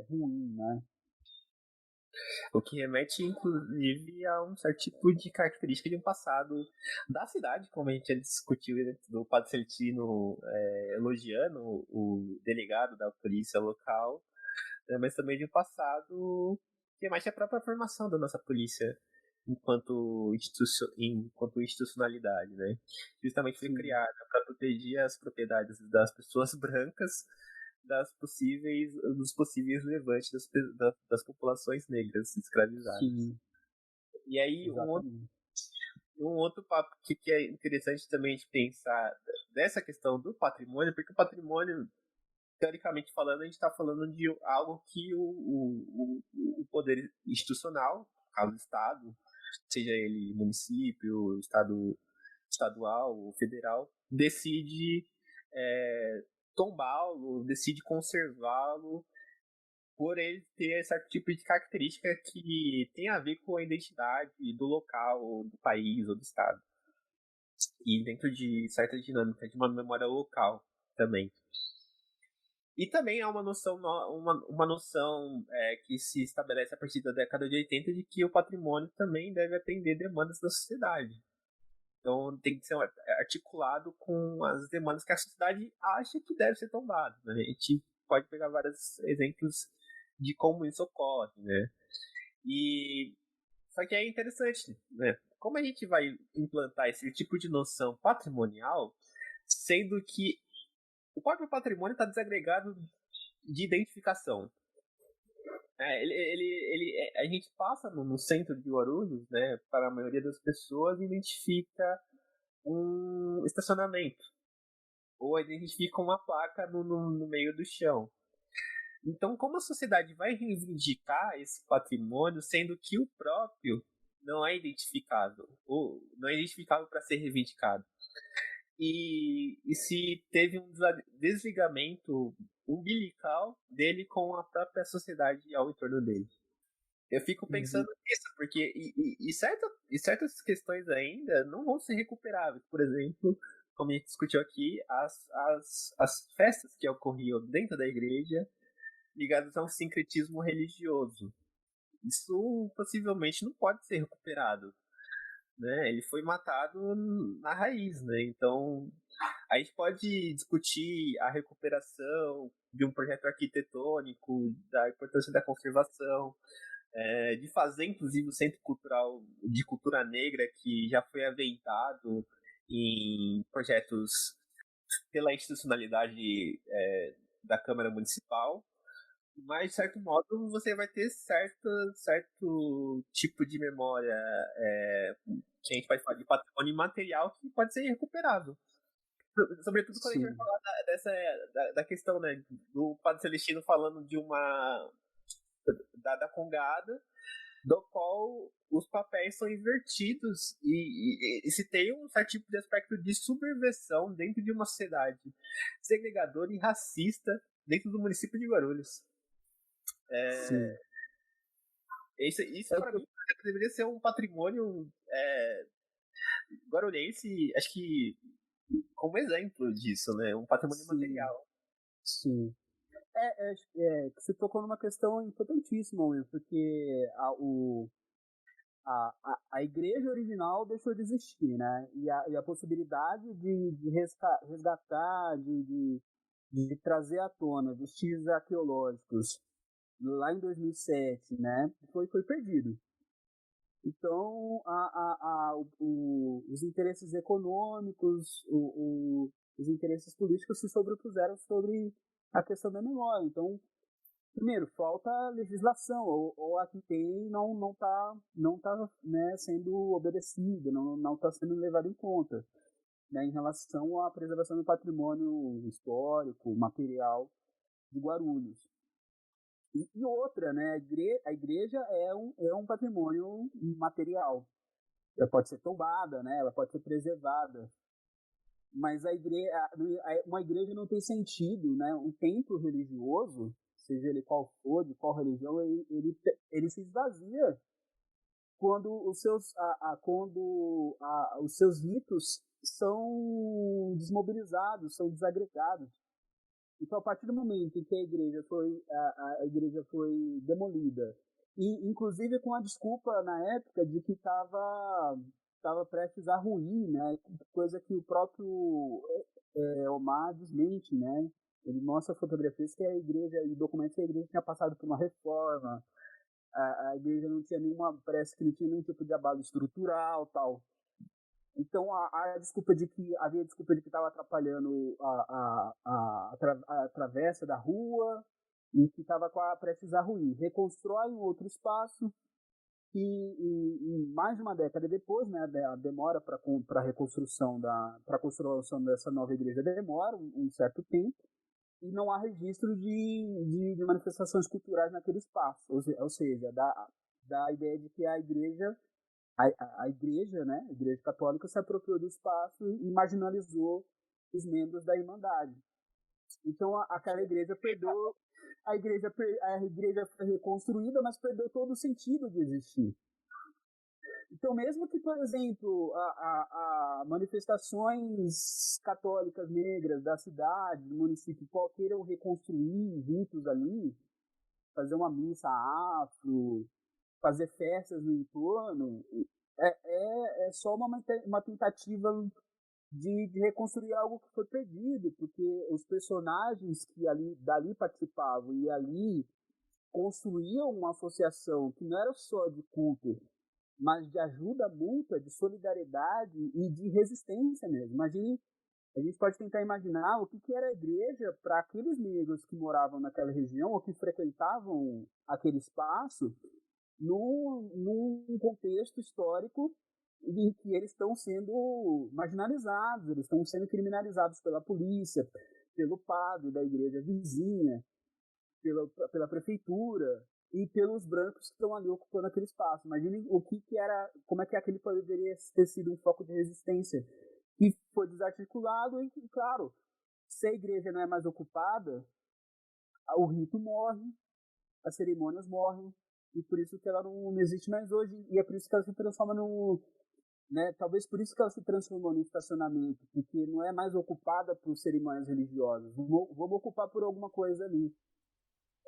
ruim, né? O que remete, inclusive, a um certo tipo de característica de um passado da cidade, como a gente já discutiu, né, do Padre Celestino elogiando o delegado da polícia local, né, mas também de um passado que remete à própria formação da nossa polícia enquanto institucionalidade, né? Justamente foi criada para proteger as propriedades das pessoas brancas dos possíveis levantes das populações negras escravizadas. Sim. E aí, um outro papo que é interessante também de pensar dessa questão do patrimônio, porque o patrimônio, teoricamente falando, a gente está falando de algo que o poder institucional, no caso do Estado, seja ele município, Estado estadual ou federal, decide tombá-lo, decide conservá-lo por ele ter certo tipo de característica que tem a ver com a identidade do local, do país ou do estado. E dentro de certa dinâmica de uma memória local também. E também há uma noção que se estabelece a partir da década de 80 de que o patrimônio também deve atender demandas da sociedade. Então tem que ser articulado com as demandas que a sociedade acha que deve ser tombado. Né? A gente pode pegar vários exemplos de como isso ocorre, né? E só que é interessante, né? Como a gente vai implantar esse tipo de noção patrimonial, sendo que o próprio patrimônio está desagregado de identificação. A gente passa no centro de Guarulhos, né? Para a maioria das pessoas, identifica um estacionamento ou identifica uma placa no meio do chão. Então, como a sociedade vai reivindicar esse patrimônio, sendo que o próprio não é identificável, ou não é identificável para ser reivindicado? E se teve um desligamento umbilical dele com a própria sociedade ao entorno dele. Eu fico pensando nisso, porque certas questões ainda não vão ser recuperáveis. Por exemplo, como a gente discutiu aqui, as festas que ocorriam dentro da igreja ligadas a um sincretismo religioso. Isso possivelmente não pode ser recuperado, né? Ele foi matado na raiz, né? Então, a gente pode discutir a recuperação de um projeto arquitetônico, da importância da conservação, de fazer, inclusive, o Centro Cultural de Cultura Negra, que já foi aventado em projetos pela institucionalidade da Câmara Municipal. Mas, de certo modo, você vai ter certo tipo de memória que a gente pode falar de patrimônio imaterial que pode ser recuperável. Sobretudo quando a gente vai falar da questão, né, do Padre Celestino falando de da Congada, do qual os papéis são invertidos e se tem um certo tipo de aspecto de subversão dentro de uma sociedade segregadora e racista dentro do município de Guarulhos. Isso para mim deveria ser um patrimônio guarulhense, acho que como exemplo disso, né? Um patrimônio material. Sim. Você tocou numa questão importantíssima, Will, porque a igreja original deixou de existir, né? E a possibilidade de resgatar, de trazer à tona vestígios arqueológicos lá em 2007, né? Foi perdido. Então, os interesses econômicos, os interesses políticos se sobrepuseram sobre a questão da memória. Então, primeiro, falta legislação, ou a que tem não tá, né, sendo obedecida, não está sendo levada em conta, né, em relação à preservação do patrimônio histórico, material de Guarulhos. E outra, né, a igreja é um patrimônio material. Ela pode ser tombada, né, ela pode ser preservada. Mas uma igreja não tem sentido, né? Um templo religioso, seja ele qual for, de qual religião, ele se esvazia quando os seus ritos são desmobilizados, são desagregados. Então, a partir do momento em que a igreja foi demolida, e inclusive com a desculpa na época de que estava prestes a ruir, né? Coisa que o próprio Omar desmente, né? Ele mostra fotografias que a igreja e documentos que a igreja tinha passado por uma reforma, a igreja não tinha parece que não tinha nenhum tipo de abalo estrutural, tal. Então havia desculpa de que estava atrapalhando a travessa da rua e que estava prestes a ruir. Reconstrói um outro espaço e mais de uma década depois, né, a demora para a reconstrução dessa nova igreja demora um certo tempo e não há registro de manifestações culturais naquele espaço, ou seja, da ideia de que a igreja, né, a igreja católica se apropriou do espaço e marginalizou os membros da Irmandade. Então aquela igreja perdeu, a igreja foi reconstruída, mas perdeu todo o sentido de existir. Então, mesmo que, por exemplo, a manifestações católicas negras da cidade, do município, queiram reconstruir ritos ali, fazer uma missa afro, fazer festas no entorno, é só uma tentativa de reconstruir algo que foi perdido, porque os personagens que dali participavam e ali construíam uma associação que não era só de culto, mas de ajuda mútua, de solidariedade e de resistência mesmo. Imagine, a gente pode tentar imaginar o que era a igreja para aqueles negros que moravam naquela região ou que frequentavam aquele espaço num contexto histórico em que eles estão sendo marginalizados, eles estão sendo criminalizados pela polícia, pelo padre da igreja vizinha, pela prefeitura e pelos brancos que estão ali ocupando aquele espaço. Imaginem como é que aquele poderia ter sido um foco de resistência que foi desarticulado e, claro, se a igreja não é mais ocupada, o rito morre, as cerimônias morrem, e por isso que ela não existe mais hoje, e é por isso que ela se transforma talvez por isso que ela se transformou no estacionamento, porque não é mais ocupada por cerimônias religiosas. Vou me ocupar por alguma coisa ali.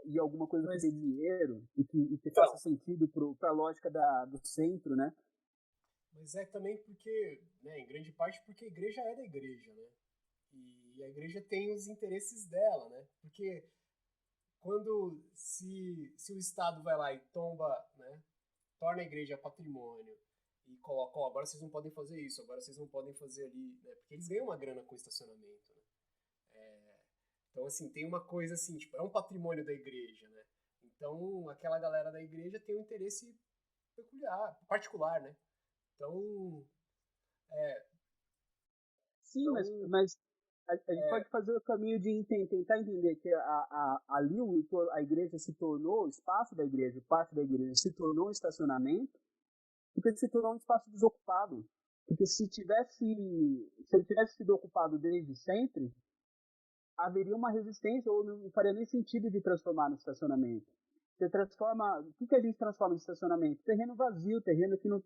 E alguma coisa que dê dinheiro e que faça sentido para a lógica do centro, né? Mas é também porque, né, em grande parte porque a igreja é da igreja, né? E a igreja tem os interesses dela, né? Porque se o Estado vai lá e tomba, né, torna a igreja patrimônio e coloca, agora vocês não podem fazer isso, agora vocês não podem fazer ali, né? Porque eles ganham uma grana com estacionamento, né? Então, assim, tem uma coisa assim, tipo, é um patrimônio da igreja, né? Então, aquela galera da igreja tem um interesse particular, né? Então, Sim, mas a gente pode fazer o caminho de tentar entender que ali a igreja se tornou, o espaço da igreja, parte da igreja se tornou um estacionamento, porque se tornou um espaço desocupado. Porque se ele tivesse sido ocupado desde sempre, haveria uma resistência, ou não faria nem sentido de transformar no estacionamento. Você transforma... O que a gente transforma em estacionamento? Terreno vazio, terreno que não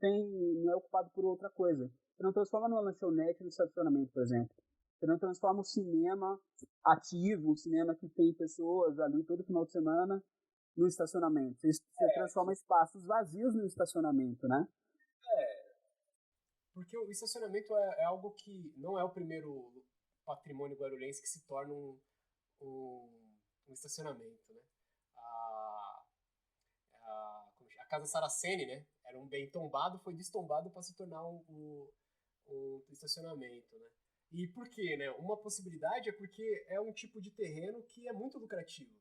é ocupado por outra coisa. Você não transforma numa lanchonete no estacionamento, por exemplo. Você não transforma um cinema ativo, um cinema que tem pessoas ali todo final de semana, no estacionamento. Você transforma espaços vazios no estacionamento, né? Porque o estacionamento é algo que não é o primeiro patrimônio guarulhense que se torna um estacionamento, né? A Casa Saraceni, né? Era um bem tombado, foi destombado para se tornar um estacionamento, né? E por quê, né? Uma possibilidade é porque é um tipo de terreno que é muito lucrativo.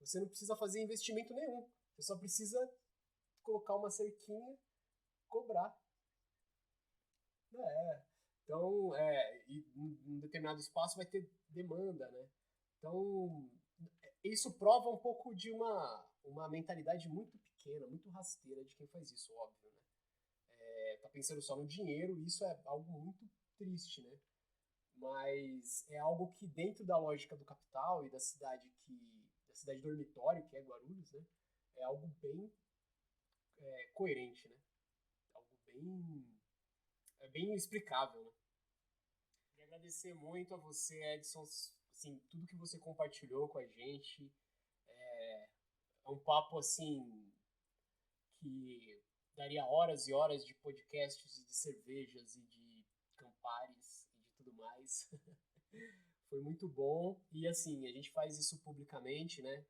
Você não precisa fazer investimento nenhum. Você só precisa colocar uma cerquinha, cobrar. Então, e em determinado espaço vai ter demanda, né? Então, isso prova um pouco de uma mentalidade muito pequena, muito rasteira de quem faz isso, óbvio, né? Tá pensando só no dinheiro, e isso é algo muito triste, né? Mas é algo que dentro da lógica do capital e da cidade dormitório, que é Guarulhos, né? É algo bem coerente, né? Algo bem explicável, né? Queria agradecer muito a você, Edson, assim, tudo que você compartilhou com a gente. É um papo, assim, que daria horas e horas de podcasts e de cervejas e de Campares e de tudo mais. Foi muito bom. E, assim, a gente faz isso publicamente, né?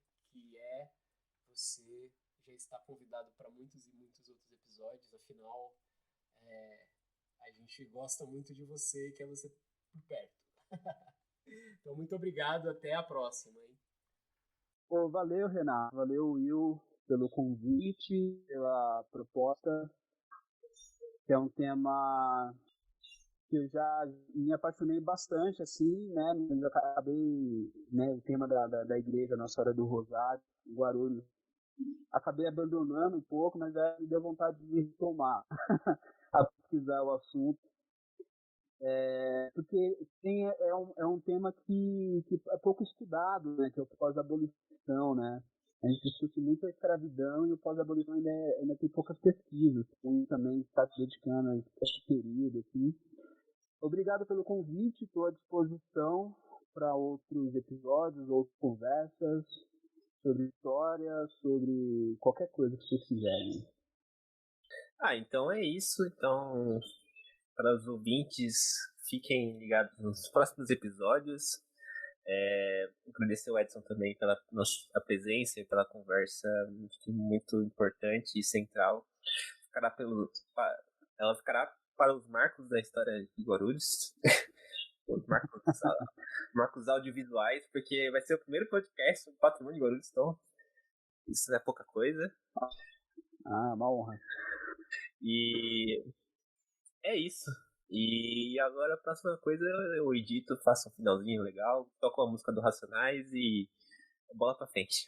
Você já está convidado para muitos e muitos outros episódios. Afinal, a gente gosta muito de você e quer você por perto. Então, muito obrigado. Até a próxima, hein? Pô, valeu, Renato. Valeu, Will, pelo convite, pela proposta. Que é um tema que eu já me apaixonei bastante, assim, né? Eu acabei, né? O tema da igreja, Nossa Senhora do Rosário, em Guarulhos. Acabei abandonando um pouco, mas me deu vontade de retomar a pesquisar o assunto. Porque é um tema que é pouco estudado, né? Que é o pós-abolição, né? A gente discute muito a escravidão e o pós-abolição ainda tem poucas pesquisas. Então, também está se dedicando a esse período, assim. Obrigado pelo convite, estou à disposição para outros episódios, outras conversas sobre história, sobre qualquer coisa que vocês quiserem. Então é isso. Então, para os ouvintes, fiquem ligados nos próximos episódios. Agradecer ao Edson também pela a presença e pela conversa, muito importante e central. Ela ficará para os marcos da história de Guarulhos, os marcos audiovisuais, porque vai ser o primeiro podcast sobre patrimônio de Guarulhos, então isso não é pouca coisa. Uma honra. E é isso. E agora a próxima coisa eu edito, faço um finalzinho legal, toco a música do Racionais e bola pra frente.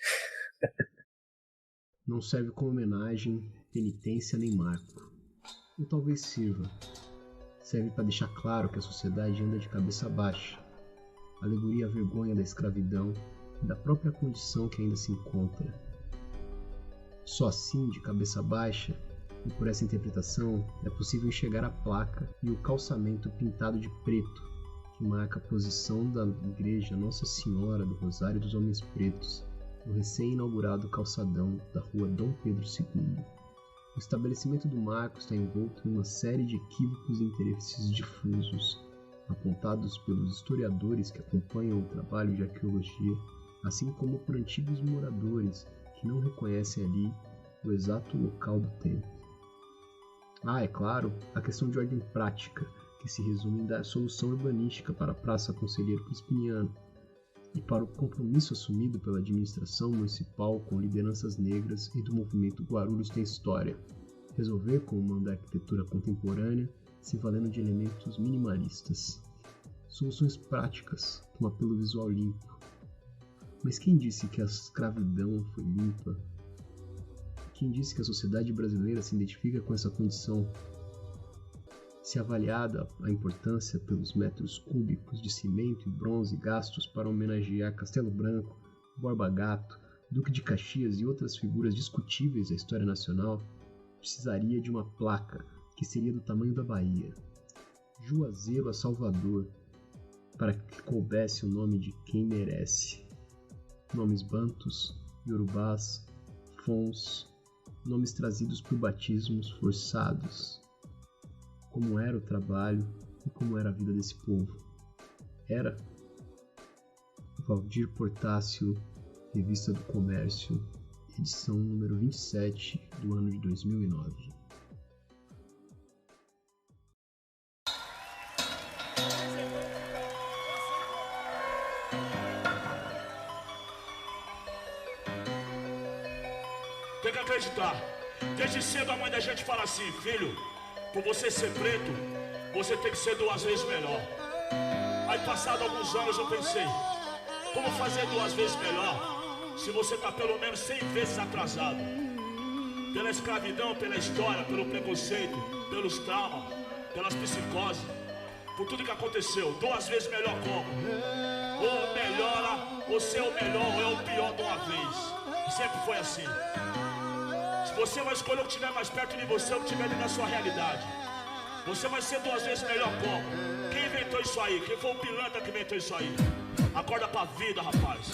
Não serve como homenagem, penitência nem marco. Ou talvez sirva. Serve para deixar claro que a sociedade anda de cabeça baixa. Alegoria à vergonha da escravidão e da própria condição que ainda se encontra. Só assim, de cabeça baixa, e por essa interpretação, é possível enxergar a placa e o calçamento pintado de preto, que marca a posição da igreja Nossa Senhora do Rosário dos Homens Pretos, no recém-inaugurado calçadão da rua Dom Pedro II. O estabelecimento do marco está envolto em uma série de equívocos e interesses difusos, apontados pelos historiadores que acompanham o trabalho de arqueologia, assim como por antigos moradores que não reconhecem ali o exato local do templo. É claro, a questão de ordem prática, que se resume em dar solução urbanística para a Praça Conselheiro Crispiniano e para o compromisso assumido pela administração municipal com lideranças negras e do movimento Guarulhos tem História, resolver como da arquitetura contemporânea se valendo de elementos minimalistas. Soluções práticas, com apelo visual limpo. Mas quem disse que a escravidão foi limpa? Quem disse que a sociedade brasileira se identifica com essa condição? Se avaliada a importância pelos metros cúbicos de cimento e bronze gastos para homenagear Castelo Branco, Borba Gato, Duque de Caxias e outras figuras discutíveis da história nacional, precisaria de uma placa que seria do tamanho da Bahia, Juazeiro a Salvador, para que coubesse o nome de quem merece. Nomes bantus, iorubás, fons, nomes trazidos por batismos forçados. Como era o trabalho e como era a vida desse povo. Era Valdir Portácio, Revista do Comércio, edição número 27 do ano de 2009. Tem que acreditar. Desde cedo a mãe da gente fala assim: filho, por você ser preto, você tem que ser 2 vezes melhor. Aí passado alguns anos eu pensei: como fazer 2 vezes melhor se você tá pelo menos 100 vezes atrasado? Pela escravidão, pela história, pelo preconceito, pelos traumas, pelas psicoses, por tudo que aconteceu. 2 vezes melhor como? Ou melhora, ou ser o melhor, ou é o pior de uma vez. Sempre foi assim. Você vai escolher o que estiver mais perto de você, o que estiver dentro da sua realidade. Você vai ser 2 vezes melhor como? Quem inventou isso aí? Quem foi o pilantra que inventou isso aí? Acorda pra vida, rapaz.